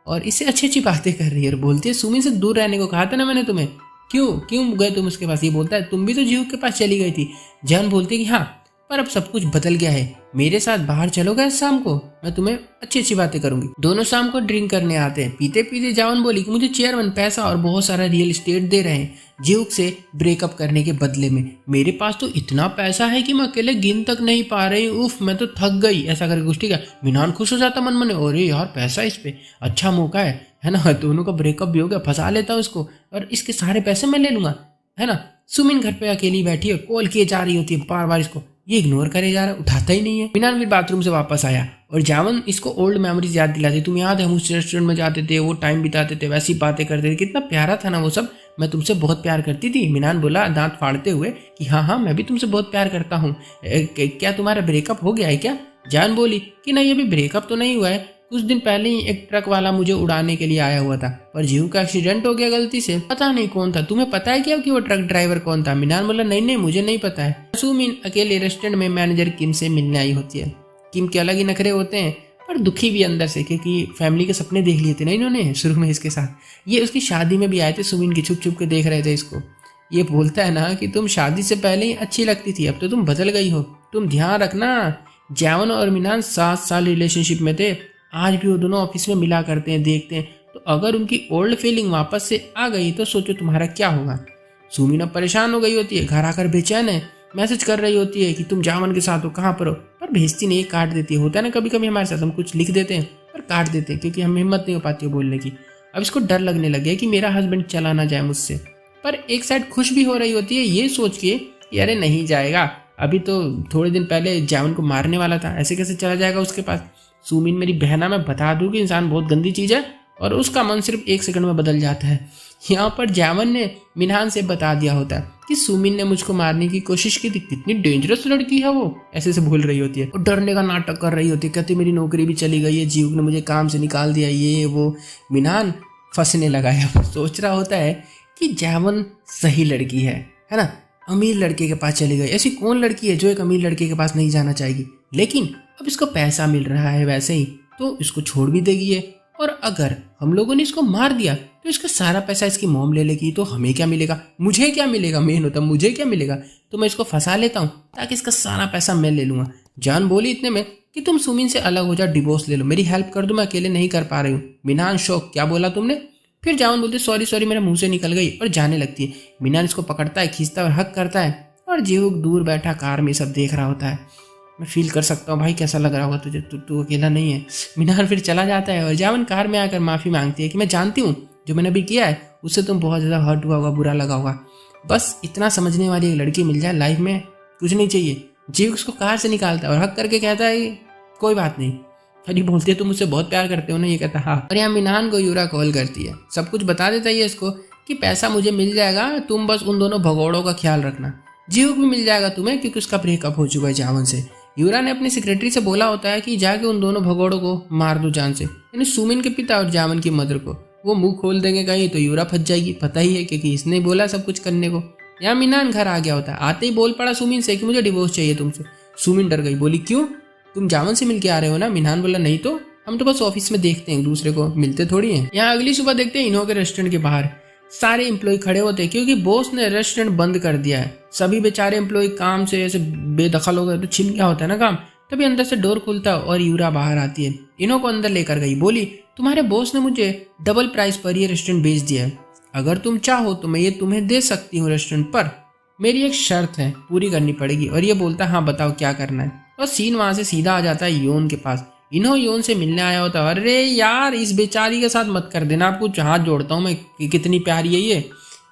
और इससे अच्छी अच्छी बातें कर रही है और बोलती है सुमिन से दूर रहने को कहा था ना मैंने तुम्हें, क्यों गए तुम उसके पास? ये बोलता है तुम भी तो जीव के पास चली गई थी। जान बोलती है कि हाँ, पर अब सब कुछ बदल गया है, मेरे साथ बाहर चलोगे शाम को, मैं तुम्हें अच्छी अच्छी बातें करूंगी। दोनों शाम को ड्रिंक करने आते हैं। पीते पीते जावन बोली कि मुझे चेयरमैन पैसा और बहुत सारा रियल एस्टेट दे रहे हैं जीव से ब्रेकअप करने के बदले में। मेरे पास तो इतना पैसा है कि मैं अकेले गिन तक नहीं पा रही, उफ मैं तो थक गई, ऐसा करके कुछ। ठीक है, मिनहान खुश हो जाता मन मन, अरे यार पैसा इस पे, अच्छा मौका है ना, दोनों का ब्रेकअप भी हो गया, फंसा लेता हूँ इसको और इसके सारे पैसे मैं ले लूंगा, है ना। सुमिन घर पे अकेली बैठी है, कॉल किए जा रही होती है बार बार, इसको ये इग्नोर करे जा रहा है, उठाता ही नहीं है। मिनहान फिर बाथरूम से वापस आया और जावन इसको ओल्ड मेमोरीज याद दिलाती, तुम याद है हम उस रेस्टोरेंट में जाते थे, वो टाइम बिताते थे, वैसी बातें करते थे, कितना प्यारा था ना वो सब, मैं तुमसे बहुत प्यार करती थी। मिनहान बोला दांत फाड़ते हुए कि हाँ मैं भी तुमसे बहुत प्यार करता हूँ, क्या तुम्हारा ब्रेकअप हो गया है क्या? जान बोली कि नहीं अभी ब्रेकअप तो नहीं हुआ है, कुछ दिन पहले ही एक ट्रक वाला मुझे उड़ाने के लिए आया हुआ था, पर जीव का एक्सीडेंट हो गया गलती से, पता नहीं कौन था। तुम्हें पता है क्या कि वो ट्रक ड्राइवर कौन था? मिनहान बोला नहीं मुझे नहीं पता है। सुमिन अकेले रेस्टोरेंट में मैनेजर किम से मिलने आई होती है। किम के अलग ही नखरे होते हैं पर दुखी भी अंदर से, क्योंकि फैमिली के सपने देख लिए थे ना इन्होंने शुरू में इसके साथ। ये उसकी शादी में भी आए थे, सुमिन की छुप छुप के देख रहे थे इसको। ये बोलता है ना कि तुम शादी से पहले ही अच्छी लगती थी, अब तो तुम बदल गई हो, तुम ध्यान रखना। जावन और मिनहान 7 साल रिलेशनशिप में थे, आज भी वो दोनों ऑफिस में मिला करते हैं, देखते हैं, तो अगर उनकी ओल्ड फीलिंग वापस से आ गई तो सोचो तुम्हारा क्या होगा। सुमिन अब परेशान हो गई होती है, घर आकर बेचैन है। मैसेज कर रही होती है कि तुम जावन के साथ हो, कहाँ पर हो, पर भेजती नहीं, काट देती है। होता है ना कभी कभी हमारे साथ, हम कुछ लिख देते हैं पर काट देते हैं क्योंकि हमें हिम्मत नहीं हो पाती है बोलने की। अब इसको डर लगने लग गया कि मेरा हस्बैंड चला ना जाए मुझसे, पर एक साइड खुश भी हो रही होती है ये सोच के कि अरे नहीं जाएगा, अभी तो थोड़े दिन पहले जावन को मारने वाला था, ऐसे कैसे चला जाएगा उसके पास। सुमिन मेरी बहना, मैं बता दूं कि इंसान बहुत गंदी चीज़ है और उसका मन सिर्फ 1 सेकंड में बदल जाता है। यहाँ पर जावन ने मिनहान से बता दिया होता है कि सुमिन ने मुझको मारने की कोशिश की थी, कितनी डेंजरस लड़की है वो, ऐसे से बोल रही होती है और डरने का नाटक कर रही होती है, कहती मेरी नौकरी भी चली गई है, जीव ने मुझे काम से निकाल दिया, ये वो। मिनहान फंसने लगा है, सोच रहा होता है कि जावन सही लड़की है ना, अमीर लड़के के पास चली गई। ऐसी कौन लड़की है जो एक अमीर लड़के के पास नहीं जाना चाहेगी, लेकिन अब इसको पैसा मिल रहा है वैसे ही तो इसको छोड़ भी देगी ये। और अगर हम लोगों ने इसको मार दिया तो इसका सारा पैसा इसकी मॉम ले लेगी, तो हमें क्या मिलेगा, मुझे क्या मिलेगा, मेन होता मुझे क्या मिलेगा। तो मैं इसको फंसा लेता हूँ ताकि इसका सारा पैसा मैं ले लूँगा। जान बोली इतने में कि तुम सुमिन से अलग हो जाओ, डिवोर्स ले लो, मेरी हेल्प कर दो, मैं अकेले नहीं कर पा रही हूँ। मिनहान शौक, क्या बोला तुमने। फिर जावन बोलते सॉरी सॉरी मेरे मुंह से निकल गई और जाने लगती है। मिनहान इसको पकड़ता है, खींचता है और हक करता है और जीवक दूर बैठा कार में सब देख रहा होता है। मैं फील कर सकता हूँ भाई कैसा लग रहा होगा तुझे, तू अकेला नहीं है। मिनहान फिर चला जाता है और जावन कार में आकर माफ़ी मांगती है कि मैं जानती हूँ जो मैंने अभी किया है उससे तुम बहुत ज़्यादा हर्ट हुआ होगा, बुरा लगा होगा, बस इतना समझने वाली एक लड़की मिल जाए लाइफ में, कुछ नहीं चाहिए। जीव उसको कार से निकालता है और हक करके कहता है कोई बात नहीं। अरे बोलती है तुम मुझसे बहुत प्यार करते हो ना, ये कहता हाँ। और यहाँ मिनहान को यूरा कॉल करती है, सब कुछ बता देता है इसको कि पैसा मुझे मिल जाएगा, तुम बस उन दोनों भगोड़ों का ख्याल रखना। जीव भी मिल जाएगा तुम्हें क्योंकि उसका ब्रेकअप हो चुका है जावन से। यूरा ने अपनी सेक्रेटरी से बोला होता है कि जाके उन दोनों भगोड़ों को मार दो जान से, यानी सुमिन के पिता और जावन की मदर को। वो मुंह खोल देंगे कहीं तो यूरा फंस जाएगी, पता ही है क्योंकि इसने बोला सब कुछ करने को। यहाँ मिनहान घर आ गया होता है, आते ही बोल पड़ा सुमिन से कि मुझे डिवोर्स चाहिए तुमसे। सुमिन डर गई, बोली क्यों, तुम जावन से मिल के आ रहे हो ना। मिनहान बोला नहीं तो, हम तो बस ऑफिस में देखते हैं, एक दूसरे को मिलते थोड़ी हैं। यहाँ अगली सुबह देखते हैं इन्हों के रेस्टोरेंट के बाहर सारे एम्प्लॉय खड़े होते हैं क्योंकि बॉस ने रेस्टोरेंट बंद कर दिया है। सभी बेचारे एम्प्लॉय काम से ऐसे बेदखल हो गए तो छिन गया होता है ना काम। तभी अंदर से डोर खुलता है और यूरा बाहर आती है, इन्हों को अंदर लेकर गई, बोली तुम्हारे बॉस ने मुझे डबल प्राइस पर ये रेस्टोरेंट बेच दिया है, अगर तुम चाहो तो मैं ये तुम्हें दे सकती हूँ रेस्टोरेंट, पर मेरी एक शर्त है पूरी करनी पड़ेगी। और ये बोलता है हाँ बताओ क्या करना है। और सीन वहां से सीधा आ जाता है योन के पास। इन्हों योन से मिलने आया होता है, अरे यार इस बेचारी के साथ मत कर देना, आपको हाथ जोड़ता हूँ मैं, कितनी प्यारी है ये,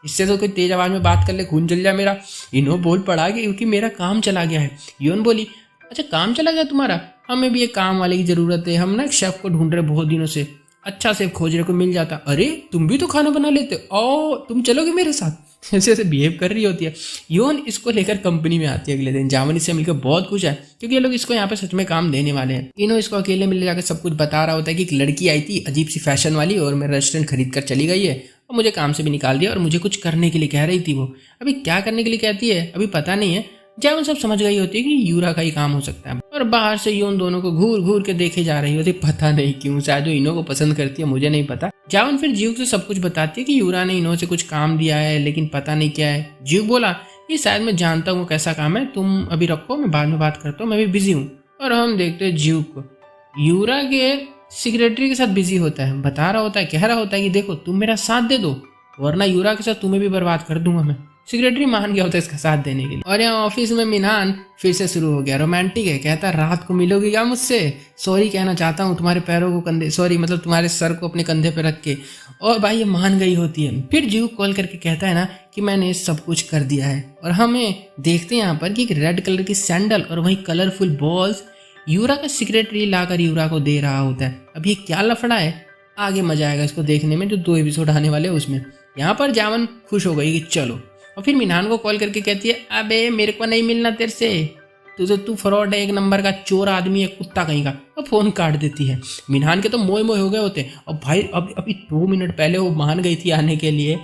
इससे तो कोई तेज आवाज में बात कर ले खून जल जाए मेरा। इन्हों बोल पड़ा क्योंकि मेरा काम चला गया है। योन बोली अच्छा काम चला गया तुम्हारा, हमें भी एक काम वाले की जरूरत है, हम ना एक शेफ को ढूंढ रहे बहुत दिनों से, अच्छा शेफ खोज रहे, को मिल जाता। अरे तुम भी तो खाना बना लेते ओ, तुम चलोगे मेरे साथ, ऐसे ऐसे बिहेव कर रही होती है। योन इसको लेकर कंपनी में आती है अगले दिन। जावन इससे मिलकर बहुत खुश है क्योंकि ये लोग इसको यहाँ पे सच में काम देने वाले हैं। इन्हों इसको अकेले मिल जाकर सब कुछ बता रहा होता है कि एक लड़की आई थी अजीब सी फैशन वाली और मेरा रेस्टोरेंट खरीद कर चली गई है और मुझे काम से भी निकाल दिया और मुझे कुछ करने के लिए कह रही थी। वो अभी क्या करने के लिए कहती है अभी पता नहीं है। जावन सब समझ गई होती है कि यूरा का ही काम हो सकता है और बाहर से योन दोनों को घूर घूर के देखे जा रही होती, पता नहीं क्यों, शायद वो इन्हों को पसंद करती है, मुझे नहीं पता। जावन फिर जीव से सब कुछ बताती है कि यूरा ने इन्हों से कुछ काम दिया है लेकिन पता नहीं क्या है। जीव बोला ये शायद मैं जानता हूँ कैसा काम है, तुम अभी रखो मैं बाद में बात करता हूँ, मैं भी बिजी हूँ। और हम देखते हैं जीव को यूरा के सेक्रेटरी के साथ बिजी होता है, बता रहा होता है, कह रहा होता है कि देखो तुम मेरा साथ दे दो वरना यूरा के साथ तुम्हें भी बर्बाद कर दूंगा मैं। सेक्रेटरी मान गया होता है इसका साथ देने के लिए। और यहाँ ऑफिस में मिनहान फिर से शुरू हो गया, रोमांटिक है, कहता है रात को मिलोगी क्या मुझसे, सॉरी कहना चाहता हूँ तुम्हारे पैरों को कंधे, सॉरी मतलब तुम्हारे सर को अपने कंधे पे रख के। और भाई ये मान गई होती है। फिर जीव कॉल करके कहता है ना कि मैंने सब कुछ कर दिया है। और हमें देखते हैं यहाँ पर कि एक रेड कलर की सैंडल और वही कलरफुल बॉल्स यूरा का सेक्रेटरी लाकर यूरा को दे रहा होता है। अब ये क्या लफड़ा है, आगे मजा आएगा इसको देखने में, जो 2 एपिसोड आने वाले हैं उसमें। यहाँ पर जावन खुश हो गई कि चलो, और फिर मिनहान को कॉल करके कहती है अबे मेरे को नहीं मिलना तेरे से, तू फ्रॉड है, एक नंबर का चोर आदमी है, कुत्ता कहीं का। और फोन काट देती है। मिनहान के तो मोए मोए हो गए होते हैं। और भाई अभी 2 मिनट पहले वो मान गई थी आने के लिए,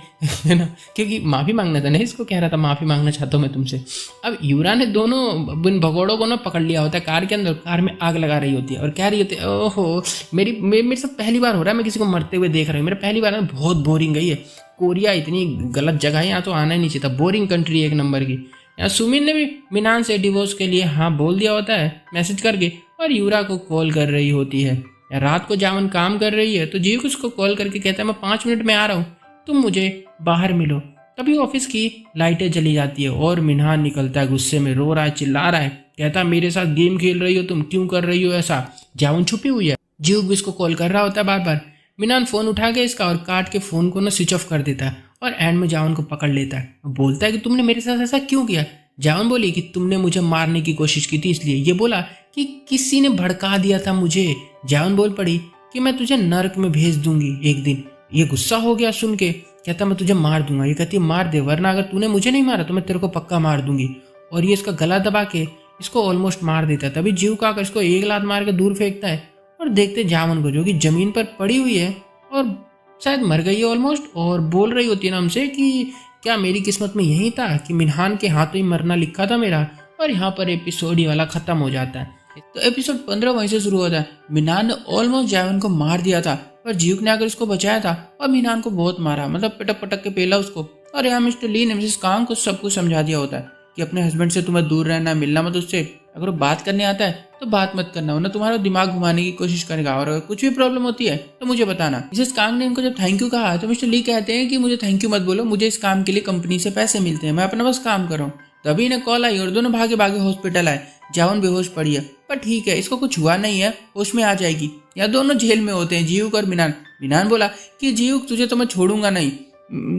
है ना, क्योंकि माफ़ी मांगना था, नहीं इसको कह रहा था माफ़ी मांगना चाहता हूँ मैं तुमसे। अब यूरा ने दोनों बिन भगोड़ों को ना पकड़ लिया होता है कार के अंदर, कार में आग लगा रही होती है और कह रही होती है ओहो मेरे साथ पहली बार हो रहा है, मैं किसी को मरते हुए देख रही हूँ, मेरा पहली बार है, बहुत बोरिंग गई है, कोरिया इतनी गलत जगह है, यहाँ तो आना ही नहीं चाहिए था, बोरिंग कंट्री एक नंबर की। यहाँ सुमिन ने भी मिनहान से डिवोर्स के लिए हाँ बोल दिया होता है मैसेज करके, और यूरा को कॉल कर रही होती है। रात को जावन काम कर रही है तो जीव उसको कॉल करके कहता है मैं 5 मिनट में आ रहा हूँ, तुम मुझे बाहर मिलो। तभी ऑफिस की लाइटें जली जाती है और मिनहान निकलता है गुस्से में, रो रहा है, चिल्ला रहा है, कहता मेरे साथ गेम खेल रही हो तुम, क्यों कर रही हो ऐसा। जावन छुपी हुई है, जीव भी इसको कॉल कर रहा होता है बार बार। मिनहान फोन उठा के इसका और काट के फोन को ना स्विच ऑफ कर देता है और एंड में जावन को पकड़ लेता है। बोलता है कि तुमने मेरे साथ ऐसा क्यों किया। जावन बोली कि तुमने मुझे मारने की कोशिश की थी इसलिए। ये बोला कि किसी ने भड़का दिया था मुझे। जावन बोल पड़ी कि मैं तुझे नर्क में भेज दूंगी एक दिन। ये गुस्सा हो गया सुन के, कहता मैं तुझे मार दूंगा। ये कहती है मार दे, वरना अगर तूने मुझे नहीं मारा तो मैं तेरे को पक्का मार दूंगी। और ये इसका गला दबा के इसको ऑलमोस्ट मार देता है। तभी जीव का आकर इसको एक लात मार के दूर फेंकता है और देखते जावन को जो कि जमीन पर पड़ी हुई है और शायद मर गई है ऑलमोस्ट, और बोल रही होती है ना हमसे कि क्या मेरी किस्मत में यही था कि मिनहान के हाथों ही मरना लिखा था मेरा। और यहाँ पर एपिसोड ही वाला खत्म हो जाता है। तो एपिसोड 15 वहीं से शुरू होता है। मिनहान ने ऑलमोस्ट जावन को मार दिया था पर जीव ने आकर इसको बचाया था और मिनहान को बहुत मारा, मतलब पटक पटक के पेला उसको। और यहाँ मिस्टर ली ने मिसेस कांग को सब कुछ समझा दिया होता है कि अपने हस्बैंड से तुम्हें दूर रहना, मिलना मत उससे। अगर वो बात करने आता है तो बात मत करना, वरना तुम्हारा दिमाग घुमाने की कोशिश करेगा, और अगर कुछ भी प्रॉब्लम होती है तो मुझे बताना। मिसेस कांग ने इनको जब थैंक यू कहा तो मिस्टर ली कहते हैं कि मुझे थैंक यू मत बोलो, मुझे इस काम के लिए कंपनी से पैसे मिलते हैं, मैं अपना बस काम कर रहा हूँ। तभी इन्हें कॉल आई और दोनों भागे भागे हॉस्पिटल आए। जावन बेहोश पड़ी है पर ठीक है, इसको कुछ हुआ नहीं है, होश में आ जाएगी। यहाँ दोनों जेल में होते हैं, जीव और मिनहान। मिनहान बोला कि जीव तुझे तो मैं छोड़ूंगा नहीं,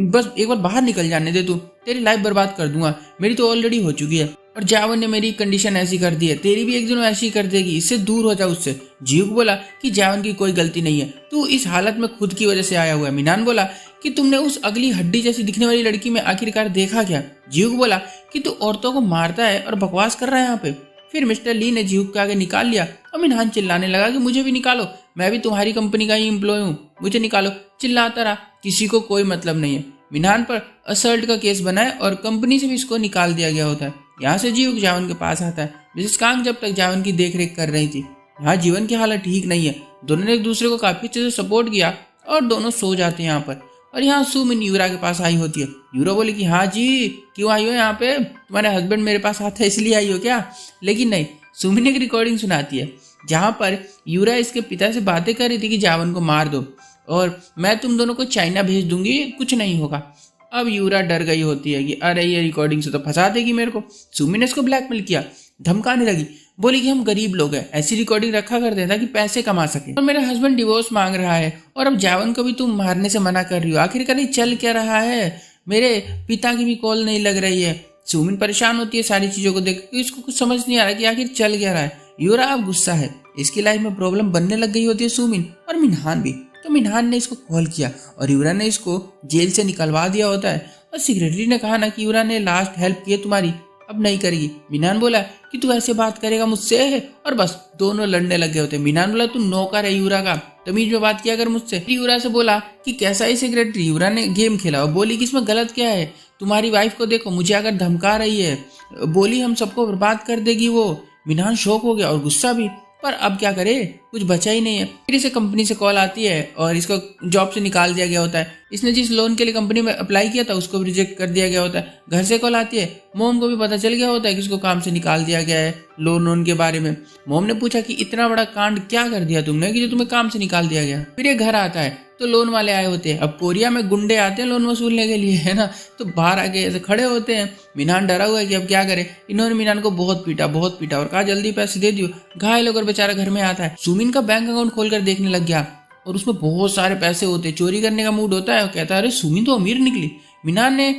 बस एक बार बाहर निकल जाने दे, तू तेरी लाइफ बर्बाद कर दूंगा, मेरी तो ऑलरेडी हो चुकी है। और जावन ने मेरी कंडीशन ऐसी कर दी है, तेरी भी एक दिन ऐसी कर देगी, इससे दूर हो जा उससे। जीव बोला कि जावन की कोई गलती नहीं है, तू इस हालत में खुद की वजह से आया हुआ है। मिनहान बोला कि तुमने उस अगली हड्डी जैसी दिखने वाली लड़की में आखिरकार देखा क्या। जीव बोला कि तू औरतों को मारता है और बकवास कर रहा है यहाँ पे। फिर मिस्टर ली ने जीव के आगे निकाल लिया और मिनहान चिल्लाने लगा कि मुझे भी निकालो, मैं भी तुम्हारी कंपनी का ही एम्प्लॉय हूँ, मुझे निकालो। चिल्लाता रहा, किसी को कोई मतलब नहीं है। मिनहान पर असल्ट का केस बना है और कंपनी से भी इसको निकाल दिया गया होता है। यहाँ से जीव जावन के पास आता है। मिसेस कांग जब तक जावन की देखरेख कर रही थी। यहाँ जीवन की हालत ठीक नहीं है, दोनों ने एक दूसरे को काफी अच्छे से सपोर्ट किया और दोनों सो जाते हैं यहाँ पर। और यहाँ सुमिन यूरा के पास आई होती है। यूरा बोली कि हाँ जी क्यों आई हो यहाँ पे, तुम्हारे हस्बैंड मेरे पास आता है इसलिए आई हो क्या। लेकिन नहीं, सुमिन एक रिकॉर्डिंग सुनाती है जहाँ पर यूरा इसके पिता से बातें कर रही थी कि जावन को मार दो और मैं तुम दोनों को चाइना भेज दूंगी, कुछ नहीं होगा। अब यूरा डर गई होती है कि अरे ये रिकॉर्डिंग से तो फंसा देगी मेरे को। सुमिन ने इसको ब्लैकमेल किया, धमकाने लगी, बोली कि हम गरीब लोग हैं, ऐसी रिकॉर्डिंग रखा करते हैं ताकि पैसे कमा सके, और मेरा हस्बैंड डिवोर्स मांग रहा है और अब जावन को भी तुम मारने से मना कर रही हो, आखिरकार ये चल क्या रहा है। मेरे पिता की भी कॉल नहीं लग रही है। सुमिन परेशान होती है सारी चीजों को देख, इसको कुछ समझ नहीं आ रहा कि आखिर चल क्या रहा है। यूरा अब गुस्सा है, इसकी लाइफ में प्रॉब्लम बनने लग गई होती है सुमिन और मिनहान भी। तो मिनहान ने इसको कॉल किया और यूरा ने इसको जेल से निकलवा दिया होता है। और सेक्रेटरी ने कहा ना कि यूरा ने लास्ट हेल्प की है तुम्हारी, अब नहीं करेगी। मिनहान बोला कि तू ऐसे बात करेगा मुझसे, और बस दोनों लड़ने लग गए होते। मिनहान बोला तू नौकर है यूरा का, तमीज में बात किया कर मुझसे। यूरा से बोला कि कैसा ही सेक्रेटरी। यूरा ने गेम खेला और बोली कि इसमें गलत क्या है, तुम्हारी वाइफ को देखो, मुझे अगर धमका रही है, बोली हम सबको बर्बाद कर देगी वो। मिनहान शौक हो गया और गुस्सा भी, पर अब क्या करे, कुछ बचा ही नहीं है। फिर इसे कंपनी से कॉल आती है और इसको जॉब से निकाल दिया गया होता है। इसने जिस लोन के लिए कंपनी में अप्लाई किया था उसको भी रिजेक्ट कर दिया गया होता है। घर से कॉल आती है, मोम को भी पता चल गया होता है कि इसको काम से निकाल दिया गया है लोन के बारे में। मोम ने पूछा कि इतना बड़ा कांड क्या कर दिया तुमने कि जो तुम्हें काम से निकाल दिया गया। फिर ये घर आता है तो लोन वाले आए होते हैं। अब कोरिया में गुंडे आते हैं लोन वसूलने के लिए, है ना, तो बाहर आके ऐसे खड़े होते हैं। मिनहान डरा हुआ है कि अब क्या करे। इन्होंने मिनहान को बहुत पीटा और कहा जल्दी पैसे दे दियो। घायल होकर बेचारा घर में आता है। सुमिन का बैंक अकाउंट खोलकर देखने लग गया और उसमें बहुत सारे पैसे होते, चोरी करने का मूड होता है। कहता है अरे सुमिन तो अमीर निकली। मिनहान ने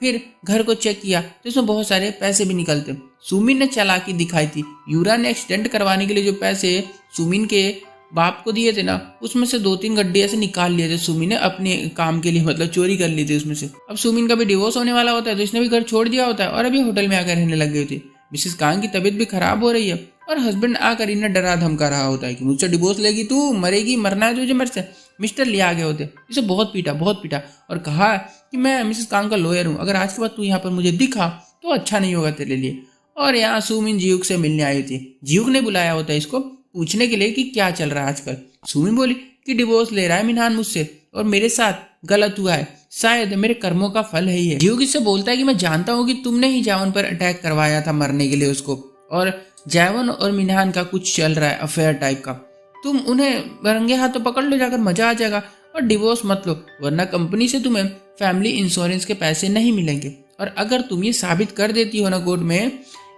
फिर घर को चेक किया तो इसमें बहुत सारे पैसे भी निकलते। सुमिन ने चालाकी दिखाई थी। यूरा ने एक्सीडेंट करवाने के लिए जो पैसे सुमिन के बाप को दिए थे ना, उसमें से 2-3 गड्ढे ऐसे निकाल लिए थे सुमिन ने अपने काम के लिए, मतलब चोरी कर ली थी उसमें से। अब सुमिन का भी डिवोर्स होने वाला होता है तो इसने भी घर छोड़ दिया होता है और अभी होटल में आकर रहने लग गई थी। मिसेस कांग की तबीयत भी खराब हो रही है और हस्बैंड आकर इन्हें डरा धमका रहा होता है कि मुझसे डिवोर्स लेगी तू, मरेगी, मरना है तुझे मेरे से। मिस्टर ली आगे होते, इसे बहुत पीटा और कहा कि मैं मिसेस कांग का लॉयर हूँ, अगर आज के बाद तू यहाँ पर मुझे दिखा तो अच्छा नहीं होगा तेरे लिए। और यहाँ सुमिन जीवक से मिलने आई थी। जीवक ने बुलाया होता है इसको पूछने के लिए कि क्या चल रहा है आजकल। सुमिन बोली कि डिवोर्स ले रहा है मिनहान मुझसे और मेरे साथ गलत हुआ है, शायद मेरे कर्मों का फल है ये। जीवक इससे बोलता है कि मैं जानता हूँ कि तुमने ही जावन पर अटैक करवाया था मरने के लिए उसको, और जावन और मिनहान का कुछ चल रहा है अफेयर टाइप का। तुम उन्हें रंगे हाथों पकड़ लो जाकर, मजा आ जाएगा, और डिवोर्स मत लो वरना कंपनी से तुम्हें फैमिली इंश्योरेंस के पैसे नहीं मिलेंगे। और अगर तुम ये साबित कर देती हो ना कोर्ट में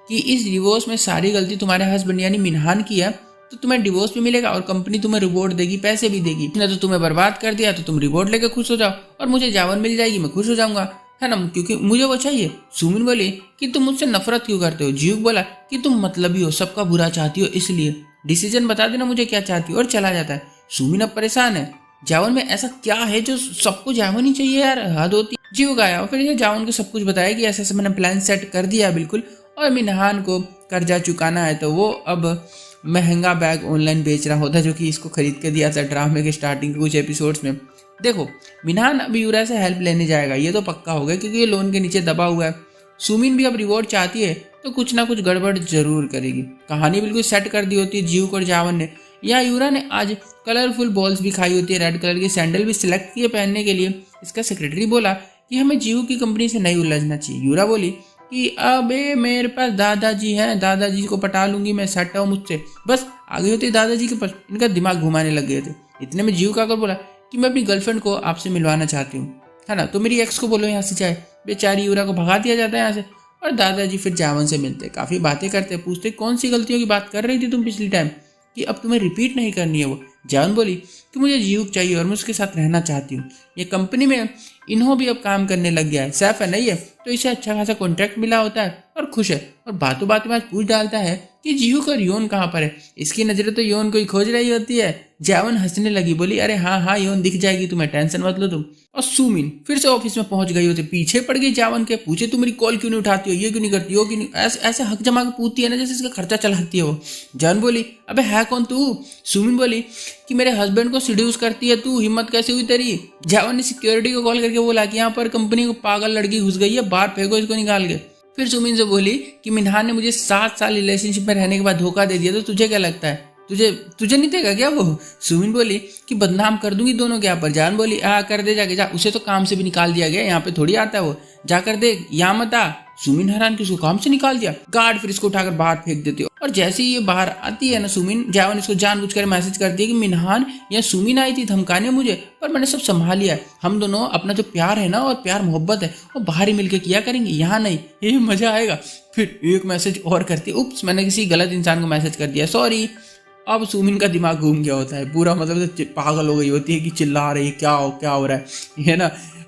कि इस डिवोर्स में सारी गलती तुम्हारे हस्बैंड यानी मिनहान की है, तो तुम्हें डिवोर्स भी मिलेगा और कंपनी तुम्हें रिवॉर्ड देगी, पैसे भी देगी। ना तो तुम्हें बर्बाद कर दिया तो तुम रिवॉर्ड लेकर खुश हो जाओ और मुझे जावन मिल जाएगी, मैं खुश हो जाऊंगा, है ना, क्योंकि मुझे वो चाहिए। सुमिन बोली कि तुम मुझसे नफरत क्यों करते हो। जीव बोला कि तुम मतलबी हो, सबका बुरा चाहती हो, इसलिए डिसीजन बता देना मुझे क्या चाहती हो, और चला जाता है। सुमिन अब परेशान है, जावन में ऐसा क्या है जो सबको जावन ही चाहिए यार, हद होती। जीव गाया और फिर ये जावन को सब कुछ बताया कि ऐसे ऐसे मैंने प्लान सेट कर दिया बिल्कुल, और मिनहान को कर्जा चुकाना है तो वो अब महंगा बैग ऑनलाइन बेच रहा होता है, जो कि इसको खरीद के दिया था ड्रामे के स्टार्टिंग के कुछ एपिसोड्स में। देखो मिनहान अब यूरा से हेल्प लेने जाएगा, ये तो पक्का हो गया क्योंकि ये लोन के नीचे दबा हुआ है। सुमिन भी अब रिवॉर्ड चाहती है तो कुछ ना कुछ गड़बड़ जरूर करेगी। कहानी बिल्कुल सेट कर दी होती है जीव और जावन ने। यहाँ यूरा ने आज कलरफुल बॉल्स भी खाई होती है, रेड कलर की सैंडल भी सिलेक्ट किए पहनने के लिए। इसका सेक्रेटरी बोला कि हमें जीव की कंपनी से नहीं उलझना चाहिए। यूरा बोली कि अबे मेरे पास दादाजी हैं, दादाजी को पटा लूंगी मैं, सेट हो मुझसे। बस आ गई होती दादाजी के पास, इनका दिमाग घुमाने लग गए थे। इतने में जीव का बोला कि मैं अपनी गर्लफ्रेंड को आपसे मिलवाना चाहती हूँ, है ना, तो मेरी एक्स को बोलो यहाँ से जाए। बेचारी यूरा को भगा दिया जाता है यहाँ से और दादाजी फिर जावन से मिलते, काफ़ी बातें करते, पूछते कौन सी गलतियों की बात कर रही थी तुम पिछली टाइम कि अब तुम्हें रिपीट नहीं करनी है वो। जावन बोली कि मुझे जीव चाहिए और मैं उसके साथ रहना चाहती हूँ। ये कंपनी में इन्हों भी अब काम करने लग गया है, सैफ है नहीं है तो इसे अच्छा खासा कॉन्ट्रैक्ट मिला होता है और खुश है। और बातों बातों में आज पूछ डालता है कि जीव का योन कहाँ पर है। इसकी नजरें तो योन को ही खोज रही होती है। जावन हंसने लगी, बोली अरे हाँ हाँ योन दिख जाएगी तुम्हें, टेंशन मत लो तुम। और सुमिन फिर से ऑफिस में पहुंच गई होती, पीछे पड़ गई जावन के, पूछे तुम मेरी कॉल क्यों नहीं उठाती हो, ये क्यों नहीं करती हो, क्यों नहीं, ऐसे हक जमा के पूछती है ना जैसे इसका खर्चा चलाती है वो। जावन बोली अबे है कौन तू। सुमिन बोली कि मेरे हस्बैंड को सीड्यूस करती है तू, हिम्मत कैसे हुई तेरी। जावन ने सिक्योरिटी को कॉल करके बोला कि यहाँ पर कंपनी को पागल लड़की घुस गई है, बाहर फेंको इसको निकाल के। फिर सुमिन से बोली कि मिनहान ने मुझे 7 साल रिलेशनशिप में रहने के बाद धोखा दे दिया, तो तुझे क्या लगता है, तुझे नहीं देगा क्या वो। सुमिन बोली कि बदनाम कर दूंगी दोनों के यहाँ पर। जान बोली कर दे जाके जा, उसे तो काम से भी निकाल दिया गया, यहाँ पे थोड़ी आता है वो, जाकर देख, यहाँ मत आ। सुमिन हैरान कि उसको काम से निकाल दिया। गार्ड फिर इसको उठाकर बाहर फेंक देते हो। और जैसे ही ये बाहर आती है ना सुमिन, जावन इसको जानबूझकर मैसेज करती है कि मिनहान या सुमिन आई थी धमकाने मुझे, पर मैंने सब संभाल लिया है। हम दोनों अपना जो प्यार है ना और प्यार मोहब्बत है वो बाहर ही मिलकर किया करेंगे, यहाँ नहीं, ये मजा आएगा। फिर एक मैसेज और करती है, उप्स मैंने किसी गलत इंसान को मैसेज कर दिया, सॉरी। अब सुमिन का दिमाग घूम गया होता है पूरा, मतलब पागल हो गई होती है कि चिल्ला रही है क्या हो रहा है ना।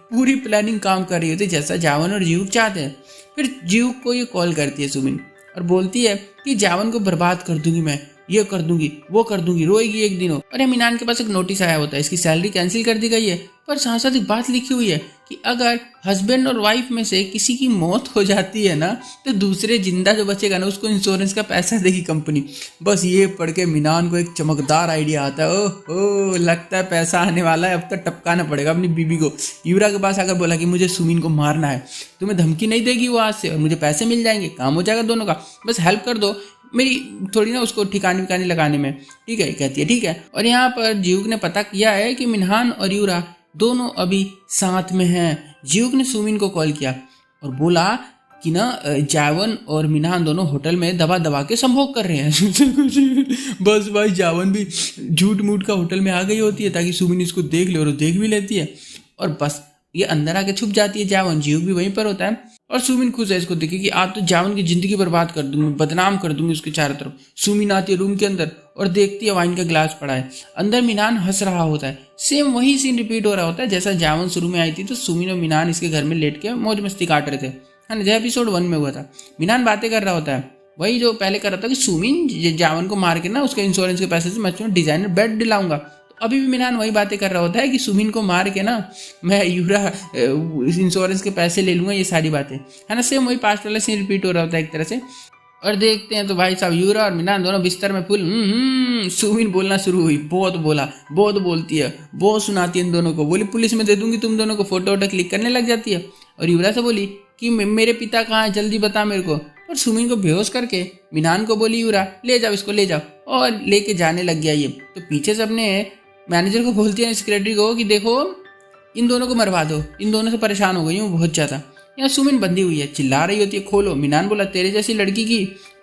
पूरी प्लानिंग काम कर रही होती है जैसा जावन और जीव चाहते हैं। फिर जीव को ये कॉल करती है सुमिन और बोलती है कि जावन को बर्बाद कर दूंगी मैं, ये कर दूंगी वो कर दूंगी, रोएगी एक दिन हो। और मिनान के पास एक नोटिस आया होता है, इसकी सैलरी कैंसिल कर दी गई है, पर साथ साथ एक बात लिखी हुई है कि अगर हस्बैंड और वाइफ में से किसी की मौत हो जाती है ना तो दूसरे जिंदा जो बचेगा ना उसको इंश्योरेंस का पैसा देगी कंपनी। बस ये पढ़ के मिनान को एक चमकदार आइडिया आता है, ओह लगता है पैसा आने वाला है, अब तक टपकाना पड़ेगा अपनी बीबी को। यूरा के पास आकर बोला कि मुझे सुमिन को मारना है, तुम्हें धमकी नहीं देगी वो आज से, और मुझे पैसे मिल जाएंगे, काम हो जाएगा दोनों का, बस हेल्प कर दो मेरी थोड़ी ना उसको ठिकाने विकाने लगाने में, ठीक है। कहती है ठीक है। और यहाँ पर जीव ने पता किया है कि मिनहान और यूरा दोनों अभी साथ में हैं। जीव ने सुमिन को कॉल किया और बोला कि ना जावन और मिनहान दोनों होटल में दबा दबा के संभोग कर रहे हैं। बस भाई जावन भी झूठ मूठ का होटल में आ गई होती है ताकि सुमिन इसको देख ले, और देख भी लेती है और बस ये अंदर आके छुप जाती है जावन। जीव भी वहीं पर होता है और सुमिन खुश है इसको देखे कि आज तो जावन की जिंदगी बर्बाद कर दूंगी, बदनाम कर दूंगी उसके चारों तरफ। सुमिन आती है रूम के अंदर और देखती है वाइन का ग्लास पड़ा है, अंदर मिनान हंस रहा होता है। सेम वही सीन रिपीट हो रहा होता है जैसा जावन शुरू में आई थी, तो सुमिन और मिनान इसके घर में लेट के मौज मस्ती काट रहे थे, है ना, जो एपिसोड 1 में हुआ था। मिनान बातें कर रहा होता है, वही जो पहले कर रहा था कि सुमिन जावन को मार के ना उसके इंश्योरेंस के पैसे से मैं डिजाइनर बेड दिलाऊंगा। अभी भी मिनान वही बातें कर रहा होता है कि सुमिन को मार के ना मैं यूरा इंश्योरेंस के पैसे ले लूंगा, ये सारी बातें, है ना। सेम वही पास्ट वाला सीन रिपीट हो रहा होता है एक तरह से। और देखते हैं तो भाई साहब यूरा और मिनान दोनों बिस्तर में फुल सुमिन बोलना शुरू हुई, बहुत बोलती है, बहुत सुनाती है इन दोनों को, बोली पुलिस में दे दूंगी तुम दोनों को, फोटो वोटो क्लिक करने लग जाती है। और यूरा से बोली कि मेरे पिता कहाँ है, जल्दी बता मेरे को। और सुमिन को बेहोश करके मिनान को बोली यूरा ले जाओ इसको, ले जाओ, और लेके जाने लग गया ये। तो पीछे से अपने मैनेजर को बोलती है सेक्रेटरी को कि देखो इन दोनों को मरवा दो, इन दोनों से परेशान हो गई हूँ बहुत ज़्यादा। यहाँ सुमिन बंधी हुई है, चिल्ला रही होती है खोलो। मिनान बोला तेरे जैसी लड़की की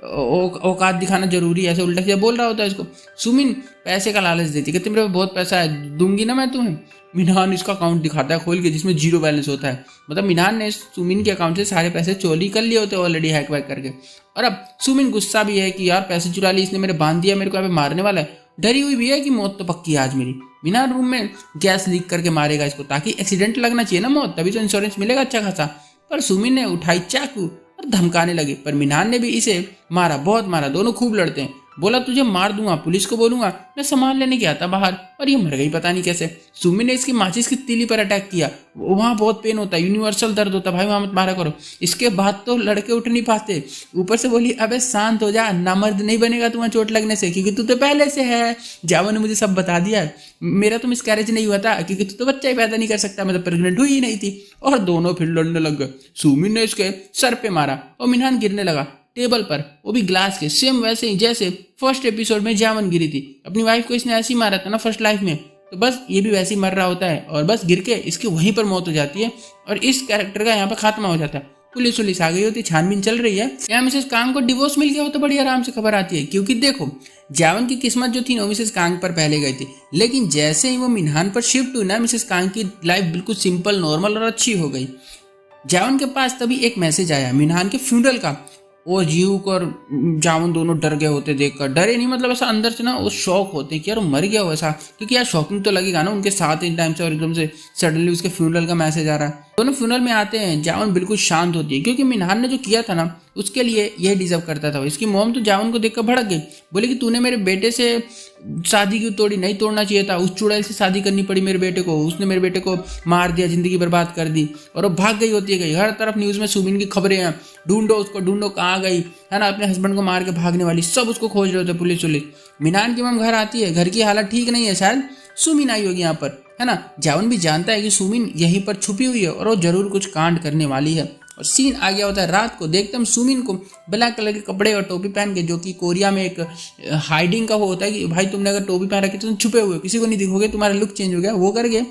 औकात दिखाना जरूरी है, ऐसे उल्टा सीधा बोल रहा होता है इसको। सुमिन पैसे का लालच देती है कि मेरे पास बहुत पैसा है, दूंगी ना मैं तुम्हें। मिनहान इसका अकाउंट दिखाता है खोल के जिसमें 0 बैलेंस होता है। मतलब मिनहान ने सुमिन के अकाउंट से सारे पैसे चोरी कर लिए होते ऑलरेडी हैक वैक करके। और अब सुमिन गुस्सा भी है कि यार पैसे चुरा लिए इसने, मेरे बांध दिया, मेरे को यहाँ पे मारने वाला है। डरी हुई भी है कि मौत तो पक्की है आज मेरी। मिनहान रूम में गैस लीक करके मारेगा इसको, ताकि एक्सीडेंट लगना चाहिए ना मौत, तभी तो इंश्योरेंस मिलेगा अच्छा खासा। पर सुमिन ने उठाई चाकू और धमकाने लगे, पर मिनहान ने भी इसे मारा, बहुत मारा। दोनों खूब लड़ते हैं। बोला तुझे मार दूंगा, पुलिस को बोलूंगा, मैं सामान लेने गया था बाहर और ये मर गई पता नहीं कैसे। सुमिन ने इसकी माचिस की तीली पर अटैक किया, वहां बहुत पेन होता है, यूनिवर्सल दर्द होता है भाई, वहां मत मारा करो। इसके बाद तो लड़के उठ नहीं पाते। ऊपर से बोली अबे शांत हो जा, नामर्द नहीं बनेगा तुम्हें चोट लगने से, क्योंकि तू तो पहले से है। जावा ने मुझे सब बता दिया है, मेरा तो मिसकैरेज नहीं हुआ था क्योंकि तू तो बच्चा ही पैदा नहीं कर सकता, मैं तो प्रेग्नेंट हुई ही नहीं थी। और दोनों फिर लड़ने लग गए। सुमिन ने इसके सर पे मारा और मिनहान गिरने लगा टेबल पर, वो भी ग्लास के, सेम वैसे ही जैसे फर्स्ट एपिसोड में जावन गिरी थी। अपनी वाइफ को इसने ऐसे ही मारा था ना फर्स्ट लाइफ में, तो बस ये भी वैसे ही मर रहा होता है और बस गिर के इसकी वहीं पर मौत हो जाती है और इस कैरेक्टर का यहाँ पर खात्मा हो जाता है। पुलिस वुलिस आ गई होती, छानबीन चल रही है। यहाँ मिसेस कांग को डिवोर्स मिल गया हो तो बड़ी आराम से खबर आती है, क्योंकि देखो जावन की किस्मत जो थी ना मिसेस कांग पर पहले गई थी, लेकिन जैसे ही वो मिनहान पर शिफ्ट हुई ना मिसेस कांग की लाइफ बिल्कुल सिंपल, नॉर्मल और अच्छी हो गई। जावन के पास तभी एक मैसेज आया मिनहान के फ्यूनरल का। वो जीवक और जावन दोनों डर गए होते देखकर, डरे नहीं मतलब ऐसा अंदर से ना वो शौक होते कि यार वो मर गया हो ऐसा, क्योंकि यार शॉकिंग तो लगेगा ना उनके साथ इन टाइम से और एकदम से सडनली उसके फ्यूनरल का मैसेज आ रहा है। दोनों फ्यूनरल में आते हैं, जावन बिल्कुल शांत होती है क्योंकि मिनहान ने जो किया था ना उसके लिए यह डिजर्व करता था। इसकी मॉम तो जावन को देखकर भड़क गई, बोले कि तूने मेरे बेटे से शादी क्यों तोड़ी, नहीं तोड़ना चाहिए था, उस चुड़ैल से शादी करनी पड़ी मेरे बेटे को, उसने मेरे बेटे को मार दिया, जिंदगी बर्बाद कर दी। और वो भाग गई होती है गई, हर तरफ न्यूज़ में सुमिन की खबरें हैं, ढूंढो उसको, ढूंढो कहाँ गई है ना, अपने हस्बैंड को मार के भागने वाली, सब उसको खोज रहे होते पुलिस वुलिस। मिनहान की मम घर आती है, घर की हालत ठीक नहीं है, शायद सुमिन आई होगी यहाँ पर है ना। जावन भी जानता है कि सुमिन यहीं पर छुपी हुई है और वो जरूर कुछ कांड करने वाली है। और सीन आ गया होता है रात को, देखते हम सुमिन को ब्लैक कलर के कपड़े और टोपी पहन के, जो कि कोरिया में एक हाइडिंग का वो होता है कि भाई तुमने अगर टोपी पहन रखी तो तुम छुपे हुए, किसी को नहीं दिखोगे, तुम्हारा लुक चेंज हो गया, वो करके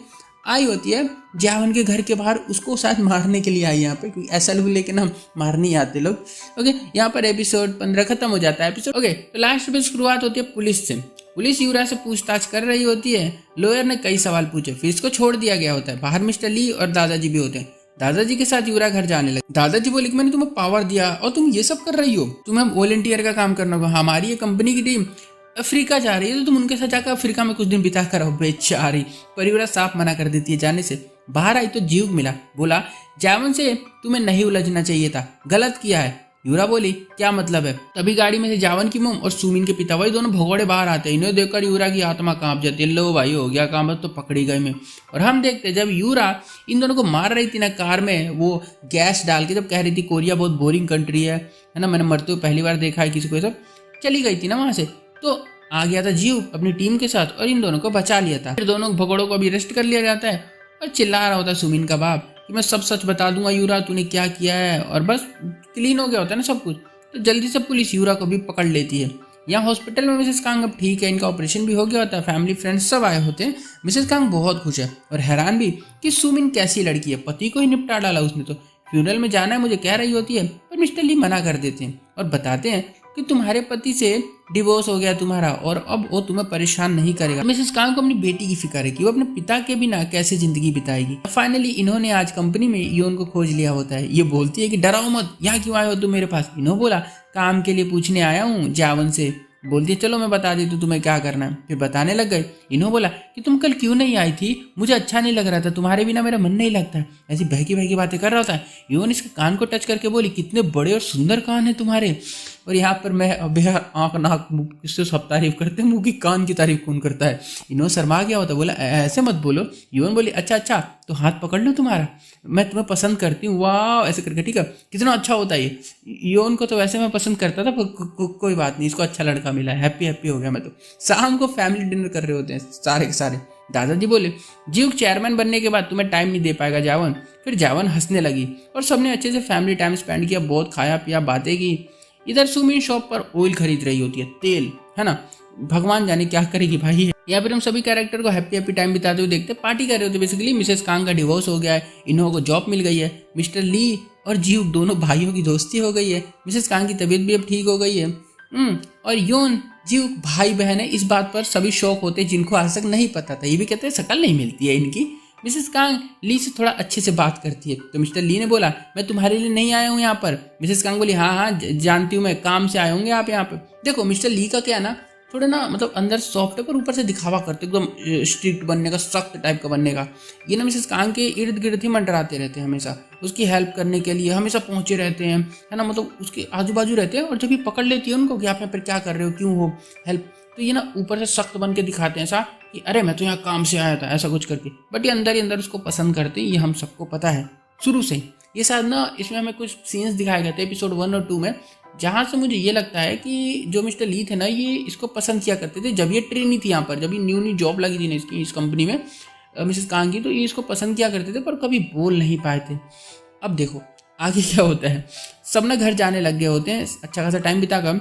आई होती है जावन के घर के बाहर। उसको शायद मारने के लिए आई यहाँ पे, क्योंकि ऐसा लुक लेके ना मार नहीं आते लोग। ओके, यहाँ पर एपिसोड 15 खत्म हो जाता है एपिसोड। ओके, तो लास्ट में शुरुआत होती है पुलिस से। पुलिस यूरा से पूछताछ कर रही होती है। लॉयर ने कई सवाल पूछे, फिर इसको छोड़ दिया गया होता है। बाहर मिस्टर ली और दादाजी भी होते हैं। दादाजी के साथ यूरा घर जाने लगे। दादाजी बोले कि मैंने तुम्हें पावर दिया और तुम ये सब कर रही हो, तुम्हें वॉलंटियर का काम करना होगा, हमारी ये कंपनी की टीम अफ्रीका जा रही है तो तुम उनके साथ जाकर अफ्रीका में कुछ दिन बिता कर आओ। बेचारी परिवार साफ मना कर देती है जाने से। बाहर आई तो जीव मिला, बोला जावन से तुम्हें नहीं उलझना चाहिए था, गलत किया है। यूरा बोली क्या मतलब है। तभी गाड़ी में से जावन की मोम और सुमिन के पिता वही दोनों भगोड़े बाहर आते हैं। इन्हें देखकर यूरा की आत्मा कांप जाती है, लो भाई हो गया काम, तो पकड़ी गए में। और हम देखते जब यूरा इन दोनों को मार रही थी ना कार में, वो गैस डाल के जब कह रही थी कोरिया बहुत बोरिंग कंट्री है ना, मैंने मरते हुए पहली बार देखा है किसी को, सब चली गई थी ना वहां से, तो आ गया था जीव अपनी टीम के साथ और इन दोनों को बचा लिया था। फिर दोनों भगोड़ों को भी अरेस्ट कर लिया जाता है और चिल्ला रहा होता है सुमिन का बाप कि मैं सब सच बता दूंगा यूरा, तूने क्या किया है, और बस क्लीन हो गया होता है ना सब कुछ। तो जल्दी से पुलिस यूरा को भी पकड़ लेती है। यहाँ हॉस्पिटल में मिसेस कांग अब ठीक है, इनका ऑपरेशन भी हो गया होता है, फैमिली फ्रेंड्स सब आए होते हैं। मिसेस कांग बहुत खुश है और हैरान भी कि सुमिन कैसी लड़की है, पति को ही निपटा डाला उसने तो। फ्यूनरल में जाना है मुझे कह रही होती है, पर मिस्टर ली मना कर देते हैं और बताते हैं कि तुम्हारे पति से डिवोर्स हो गया तुम्हारा और अब वो तुम्हें परेशान नहीं करेगा। मिसेस कांग को अपनी बेटी की फिक्र है कि वो अपने पिता के बिना कैसे जिंदगी बिताएगी। फाइनली इन्होंने आज कंपनी में योन को खोज लिया होता है। ये बोलती है कि डराओ मत, यहाँ क्यों आए हो तुम मेरे पास। इन्हों बोला काम के लिए पूछने आया हूँ जावन से। बोलती चलो मैं बता देती हूँ तुम्हें क्या करना है। फिर बताने लग गए। इन्हों बोला कि तुम कल क्यों नहीं आई थी, मुझे अच्छा नहीं लग रहा था, तुम्हारे बिना मेरा मन नहीं लगता। ऐसी बहकी बहकी बातें कर रहा था। योन इसके कान को टच करके बोली कितने बड़े और सुंदर कान है तुम्हारे। और यहाँ पर मैं अबे आँख नाक किससे सब तारीफ करते हैं, मुँह की कान की तारीफ कौन करता है। इन्हों शर्मा गया होता, बोला ऐसे मत बोलो। योन बोली अच्छा अच्छा तो हाथ पकड़ लो तुम्हारा, मैं तुम्हें पसंद करती हूँ, वाह ऐसे करके, ठीक है कितना अच्छा होता है ये। योन को तो वैसे मैं पसंद करता था, कोई बात नहीं, इसको अच्छा लड़का मिला है, हैप्पी हैप्पी हो गया मैं तो। शाम को फैमिली डिनर कर रहे होते हैं सारे के सारे। दादाजी बोले जीव चेयरमैन बनने के बाद तुम्हें टाइम नहीं दे पाएगा जावन। फिर जावन हंसने लगी और सबने अच्छे से फैमिली टाइम स्पेंड किया, बहुत खाया पिया, बातें की। इधर सुमिन शॉप पर ऑयल खरीद रही होती है, तेल है ना। भगवान जाने क्या करेगी भाई। या फिर हम सभी कैरेक्टर को हैप्पी हैप्पी टाइम बिताते हुए देखते, पार्टी कर रहे होते। बेसिकली मिसेस कांग का डिवोर्स हो गया है, इन्हों को जॉब मिल गई है, मिस्टर ली और जीव दोनों भाइयों की दोस्ती हो गई है, मिसेस कांग की तबीयत भी अब ठीक हो गई है। और योन जीव भाई बहन है, इस बात पर सभी शौक होते जिनको आज तक नहीं पता था। ये भी कहते हैं शक्ल नहीं मिलती है इनकी। मिसेस कांग ली से थोड़ा अच्छे से बात करती है, तो मिस्टर ली ने बोला मैं तुम्हारे लिए नहीं आया हूँ यहाँ पर। मिसेस कांग बोली हाँ जानती हूँ मैं, काम से आए होंगे आप यहाँ पे। देखो मिस्टर ली का क्या ना, थोड़ा ना मतलब अंदर सॉफ्ट है पर ऊपर से दिखावा करते, एकदम स्ट्रिक्ट बनने का, सख्त टाइप का बनने का। ये ना मिसेस कांग के इर्द गिर्द ही मंडराते रहते हैं, हमेशा उसकी हेल्प करने के लिए हमेशा पहुंचे रहते हैं, है ना, मतलब उसके आजू बाजू रहते हैं। और जब ये पकड़ लेती है उनको कि आप यहाँ पर क्या कर रहे हो, क्यों हो हेल्प, तो ये ना ऊपर से सख्त बन के दिखाते हैं ऐसा कि अरे मैं तो यहाँ काम से आया था, ऐसा कुछ करके। बट ये अंदर ही अंदर उसको पसंद करते हैं, ये हम सबको पता है शुरू से। ये शायद ना इसमें हमें कुछ सीन्स दिखाए गए थे एपिसोड 1 और 2 में, जहाँ से मुझे ये लगता है कि जो मिस्टर ली थे ना, ये इसको पसंद किया करते थे। जब ये ट्रेनी थी यहाँ पर, जब ये न्यू जॉब लगी थी ना इसकी इस कंपनी में मिसेस कांग की, तो ये इसको पसंद किया करते थे पर कभी बोल नहीं पाए थे। अब देखो आगे क्या होता है, सब ना घर जाने लग गए होते हैं, अच्छा खासा टाइम बिताकर।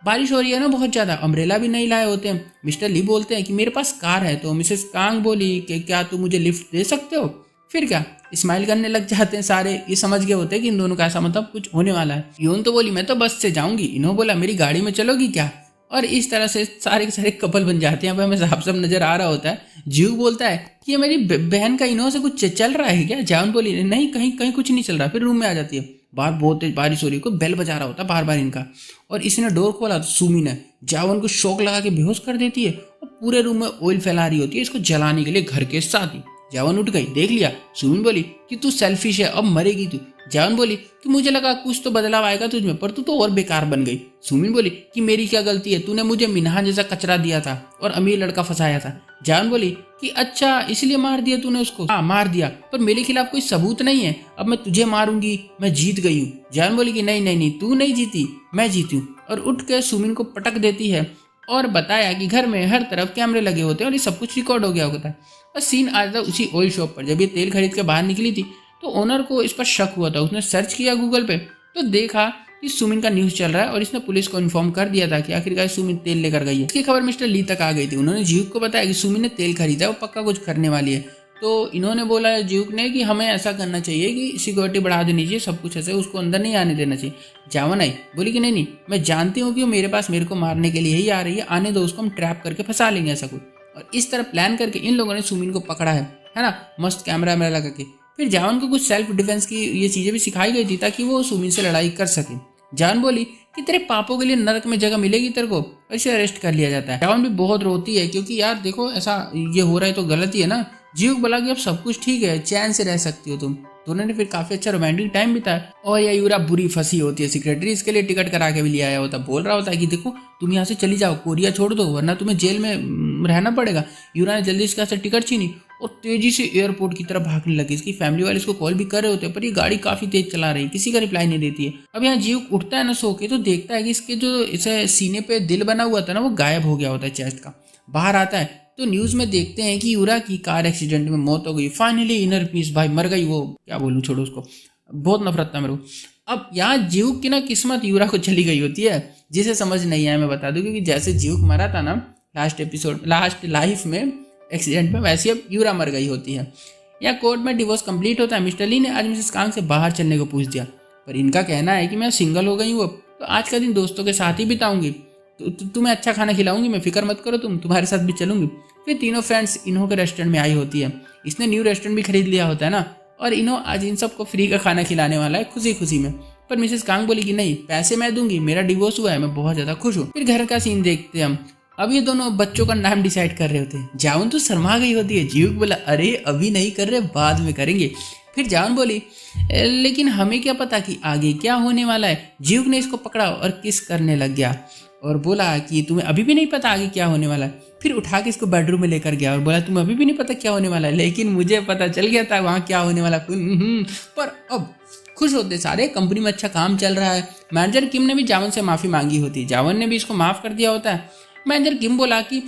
बारिश हो रही है ना बहुत ज़्यादा, अम्ब्रेला भी नहीं लाए होते हैं। मिस्टर ली बोलते हैं कि मेरे पास कार है, तो मिसेस कांग बोली कि क्या तुम मुझे लिफ्ट दे सकते हो। फिर क्या स्माइल करने लग जाते हैं सारे, ये समझ गए होते हैं कि इन दोनों का ऐसा मतलब कुछ होने वाला है। यून तो बोली मैं तो बस से जाऊंगी, इन्हों बोला मेरी गाड़ी में चलोगी क्या। और इस तरह से सारे के सारे कपल बन जाते हैं। हमें साफ साफ नजर आ रहा होता है। जीव बोलता है कि ये मेरी बहन का इन्हों से कुछ चल रहा है क्या। जान बोली नहीं कहीं कहीं कुछ नहीं चल रहा। फिर रूम में आ जाती है, बाहर बहुत तेज बारिश हो रही है, कोई बेल बजा रहा होता है बार बार इनका। और इसने डोर खोला तो सुमी ने जावन को शौक लगा के बेहोश कर देती है और पूरे रूम में ऑयल फैला रही होती है इसको जलाने के लिए घर के साथ ही। जावन उठ गई, देख लिया। सुमिन बोली कि तू सेल्फिश है, अब मरेगी तू। जावन बोली कि मुझे लगा कुछ तो बदलाव आएगा तुझमें, पर तू तो और बेकार बन गई। सुमिन बोली कि मेरी क्या गलती है, तूने मुझे मिन्हा जैसा कचरा दिया था और अमीर लड़का फंसाया था। जावन बोली कि अच्छा इसलिए मार दिया तूने उसको। हाँ मार दिया, पर मेरे खिलाफ कोई सबूत नहीं है, अब मैं तुझे मारूंगी, मैं जीत गई हूँ। जावन बोली कि नहीं नहीं नहीं, तू नहीं जीती, मैं जीती हूँ। और उठ के सुमिन को पटक देती है और बताया कि घर में हर तरफ कैमरे लगे होते हैं और ये सब कुछ रिकॉर्ड हो गया होता है। और सीन आता था उसी ऑयल शॉप पर। जब ये तेल खरीद के बाहर निकली थी तो ओनर को इस पर शक हुआ था। उसने सर्च किया गूगल पे तो देखा कि सुमिन का न्यूज़ चल रहा है और इसने पुलिस को इन्फॉर्म कर दिया था कि आखिरकार सुमिन तेल लेकर गई है। इसकी खबर मिस्टर ली तक आ गई थी। उन्होंने जीव को बताया कि सुमिन ने तेल खरीदा है, वो पक्का कुछ करने वाली है। तो इन्होंने बोला जीव ने कि हमें ऐसा करना चाहिए कि सिक्योरिटी बढ़ा देनी चाहिए, सब कुछ ऐसे, उसको अंदर नहीं आने देना चाहिए। जावन आई, बोली कि नहीं नहीं, मैं जानती हूँ कि वो मेरे पास मेरे को मारने के लिए ही आ रही है, आने दो उसको, हम ट्रैप करके फंसा लेंगे ऐसा कुछ। और इस तरह प्लान करके इन लोगों ने सुमिन को पकड़ा है ना, मस्त कैमरा वैमरा लगा के। फिर जावन को कुछ सेल्फ डिफेंस की ये चीज़ें भी सिखाई गई थी ताकि वो सुमिन से लड़ाई कर सके। जावन बोली कि तेरे पापों के लिए नरक में जगह मिलेगी तेरे को, और इसे अरेस्ट कर लिया जाता है। जावन भी बहुत रोती है क्योंकि यार देखो ऐसा ये हो रहा है तो गलत ही है ना। जीव बोला कि अब सब कुछ ठीक है, चैन से रह सकती हो तुम। दोनों ने फिर काफी अच्छा रोमांटिक टाइम बिताया। और यह यूरा बुरी फंसी होती है, सेक्रेटरी इसके लिए टिकट करा के भी ले आया होता, बोल रहा होता है कि देखो तुम यहाँ से चली जाओ, कोरिया छोड़ दो वरना तुम्हें जेल में रहना पड़ेगा। यूरा ने जल्दी इसके से टिकट छीनी और तेजी से एयरपोर्ट की तरफ भागने लगी। इसकी फैमिली वाले इसको कॉल भी कर रहे होते हैं पर ये गाड़ी काफी तेज चला रही है, किसी का रिप्लाई नहीं देती है। अब यहाँ जीव उठता है ना सो के, तो देखता है कि इसके जो इसे सीने पे दिल बना हुआ था ना वो गायब हो गया होता है चेस्ट का। बाहर आता है तो न्यूज़ में देखते हैं कि यूरा की कार एक्सीडेंट में मौत हो गई। फाइनली इनर पीस, भाई मर गई वो, क्या बोलूँ, छोड़ो उसको, बहुत नफरत था मेरे को। अब यहाँ जीव की ना किस्मत यूरा को चली गई होती है, जिसे समझ नहीं आया मैं बता दूं, क्योंकि जैसे जीव मरा था ना लास्ट लाइफ में एक्सीडेंट में, वैसे अब यूरा मर गई होती है। यहाँ कोर्ट में डिवोर्स कंप्लीट होता है। मिस्टर ली ने आज मिसेस कांग से बाहर चलने को पूछ दिया, पर इनका कहना है कि मैं सिंगल हो गई हूँ अब, तो आज का दिन दोस्तों के साथ ही बिताऊंगी, तुम्हें अच्छा खाना खिलाऊंगी मैं, फिक्र मत करो तुम, तुम्हारे साथ भी चलूंगी। फिर तीनों फ्रेंड्स इन्हों के रेस्टोरेंट में आई होती है। इसने न्यू रेस्टोरेंट भी खरीद लिया होता है ना, और इन्हों आज इन सबको फ्री का खाना खिलाने वाला है खुशी खुशी में। पर मिसेस कांग बोली कि नहीं, पैसे मैं दूंगी, मेरा डिवोर्स हुआ है, मैं बहुत ज्यादा खुश हूँ। फिर घर का सीन देखते हैं हम। अब ये दोनों बच्चों का नाम डिसाइड कर रहे होते हैं। जावन तो शर्मा गई होती है। जीव बोला अरे अभी नहीं कर रहे, बाद में करेंगे। फिर जावन बोली लेकिन हमें क्या पता कि आगे क्या होने वाला है। जीव ने इसको पकड़ा और किस करने लग गया और बोला कि तुम्हें अभी भी नहीं पता आगे क्या होने वाला है। फिर उठा के इसको बेडरूम में लेकर गया और बोला तुम्हें अभी भी नहीं पता क्या होने वाला है, लेकिन मुझे पता चल गया था वहाँ क्या होने वाला। पर अब खुश होते सारे, कंपनी में अच्छा काम चल रहा है। मैनेजर किम ने भी जावन से माफ़ी मांगी होती, जावन ने भी इसको माफ़ कर दिया होता है। मैनेजर किम बोला कि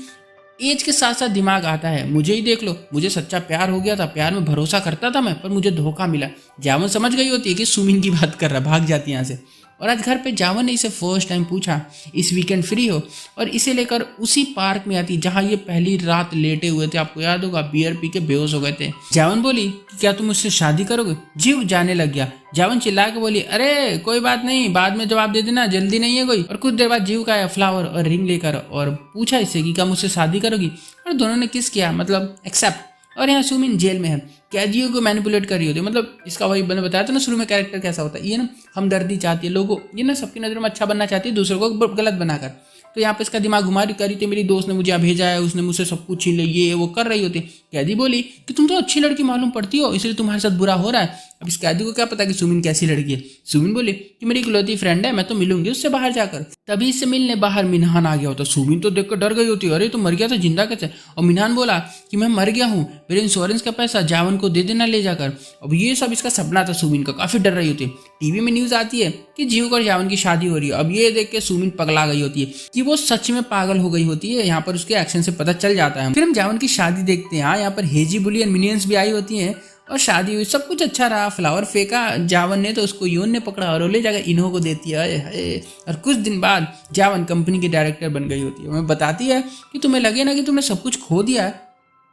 एज के साथ साथ दिमाग आता है, मुझे ही देख लो, मुझे सच्चा प्यार हो गया था, प्यार में भरोसा करता था मैं, पर मुझे धोखा मिला। जावन समझ गई होती है कि सुमिन की बात कर रहा, भाग जाती है यहाँ से। और आज घर पे जावन ने इसे फर्स्ट टाइम पूछा इस वीकेंड फ्री हो, और इसे लेकर उसी पार्क में आती जहां ये पहली रात लेटे हुए थे। आपको याद होगा बियर पी के बेहोश हो गए थे। जावन बोली कि क्या तुम मुझसे शादी करोगे? जीव जाने लग गया। जावन चिल्ला के बोली अरे कोई बात नहीं, बाद में जवाब दे देना, जल्दी नहीं है कोई। और कुछ देर बाद जीव का आया फ्लावर और रिंग लेकर और पूछा इससे कि क्या मुझसे शादी करोगी, और दोनों ने किस किया, मतलब एक्सेप्ट। और यहाँ सुमिन जेल में है, कैदियों को मैनिपुलेट कर रही होती है। मतलब इसका वही मैंने बताया था ना शुरू में कैरेक्टर कैसा होता है, ये ना हमदर्दी चाहती है लोगों, ये ना सबकी नज़र में अच्छा बनना चाहती है दूसरों को गलत बनाकर। तो यहाँ पे इसका दिमाग घुमा करी थी मेरी दोस्त ने मुझे यहाँ भेजा है, उसने मुझसे सब कुछ छीन लिया, ये वो कर रही होती। कैदी बोली कि तुम तो अच्छी लड़की मालूम पड़ती हो, इसलिए तुम्हारे साथ बुरा हो रहा है। अब इस कैदी को क्या पता कि सुमिन कैसी लड़की है। सुमिन बोली कि मेरी इकलौती फ्रेंड है, मैं तो मिलूंगी उससे बाहर जाकर। तभी इससे मिलने बाहर मिनहान आ गया होता। सुमिन तो देखकर डर गई होती है, अरे तो मर गया था जिंदा कैसे? और मिनहान बोला कि मैं मर गया हूँ, मेरे इंश्योरेंस का पैसा जावन को दे देना ले जाकर। अब ये सब इसका सपना था सुमिन का, काफी डर रही होती। टीवी में न्यूज आती है कि जीव और जावन की शादी हो रही है। अब ये देख के सुमिन पगला गई होती है कि वो सच में पागल हो गई होती है। यहाँ पर उसके एक्शन से पता चल जाता है। फिर हम जावन की शादी देखते हैं। यहाँ पर हेजी बुली और मिनियंस भी आई होती हैं और शादी हुई, सब कुछ अच्छा रहा। फ्लावर फेंका जावन ने तो उसको योन ने पकड़ा और ले जाकर इन्हों को देती है। और कुछ दिन बाद जावन कंपनी की डायरेक्टर बन गई होती है। हमें बताती है कि तुम्हें लगे ना कि तुमने सब कुछ खो दिया है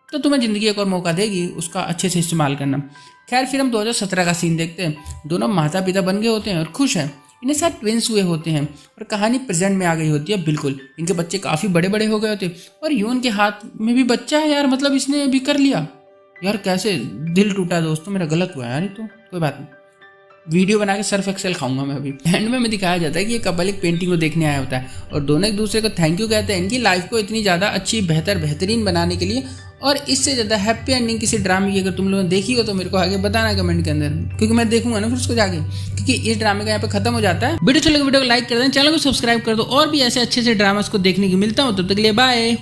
तो तुम्हें जिंदगी एक और मौका देगी, उसका अच्छे से इस्तेमाल करना। खैर फिर हम 2017 का सीन देखते हैं। दोनों माता पिता बन गए होते हैं और खुश हैं। इन्हें साथ ट्विंस हुए होते हैं और कहानी प्रेजेंट में आ गई होती है। बिल्कुल इनके बच्चे काफ़ी बड़े बड़े हो गए होते हैं और यून के हाथ में भी बच्चा है यार, मतलब इसने भी कर लिया यार। कैसे दिल टूटा दोस्तों, मेरा गलत हुआ यार। तो कोई बात नहीं, वीडियो बना के सर्फ एक्सेल खाऊंगा मैं अभी। एंड में दिखाया जाता है कि ये कपल एक पेंटिंग को देखने आया होता है और दोनों एक दूसरे को थैंक यू कहते हैं इनकी लाइफ को इतनी ज़्यादा अच्छी बेहतरीन बनाने के लिए। और इससे ज़्यादा हैप्पी एंडिंग किसी ड्रामे की अगर तुम लोगों ने देखी हो तो मेरे को आगे बताना कमेंट के अंदर, क्योंकि मैं देखूंगा ना फिर उसको जाके, क्योंकि इस ड्रामे का यहाँ पे खत्म हो जाता है। वीडियो अच्छा लगे वीडियो को लाइक कर दें, चैनल को सब्सक्राइब कर दो और भी ऐसे अच्छे से ड्रामास को देखने की मिलता हूँ। तब तक के लिए बाय।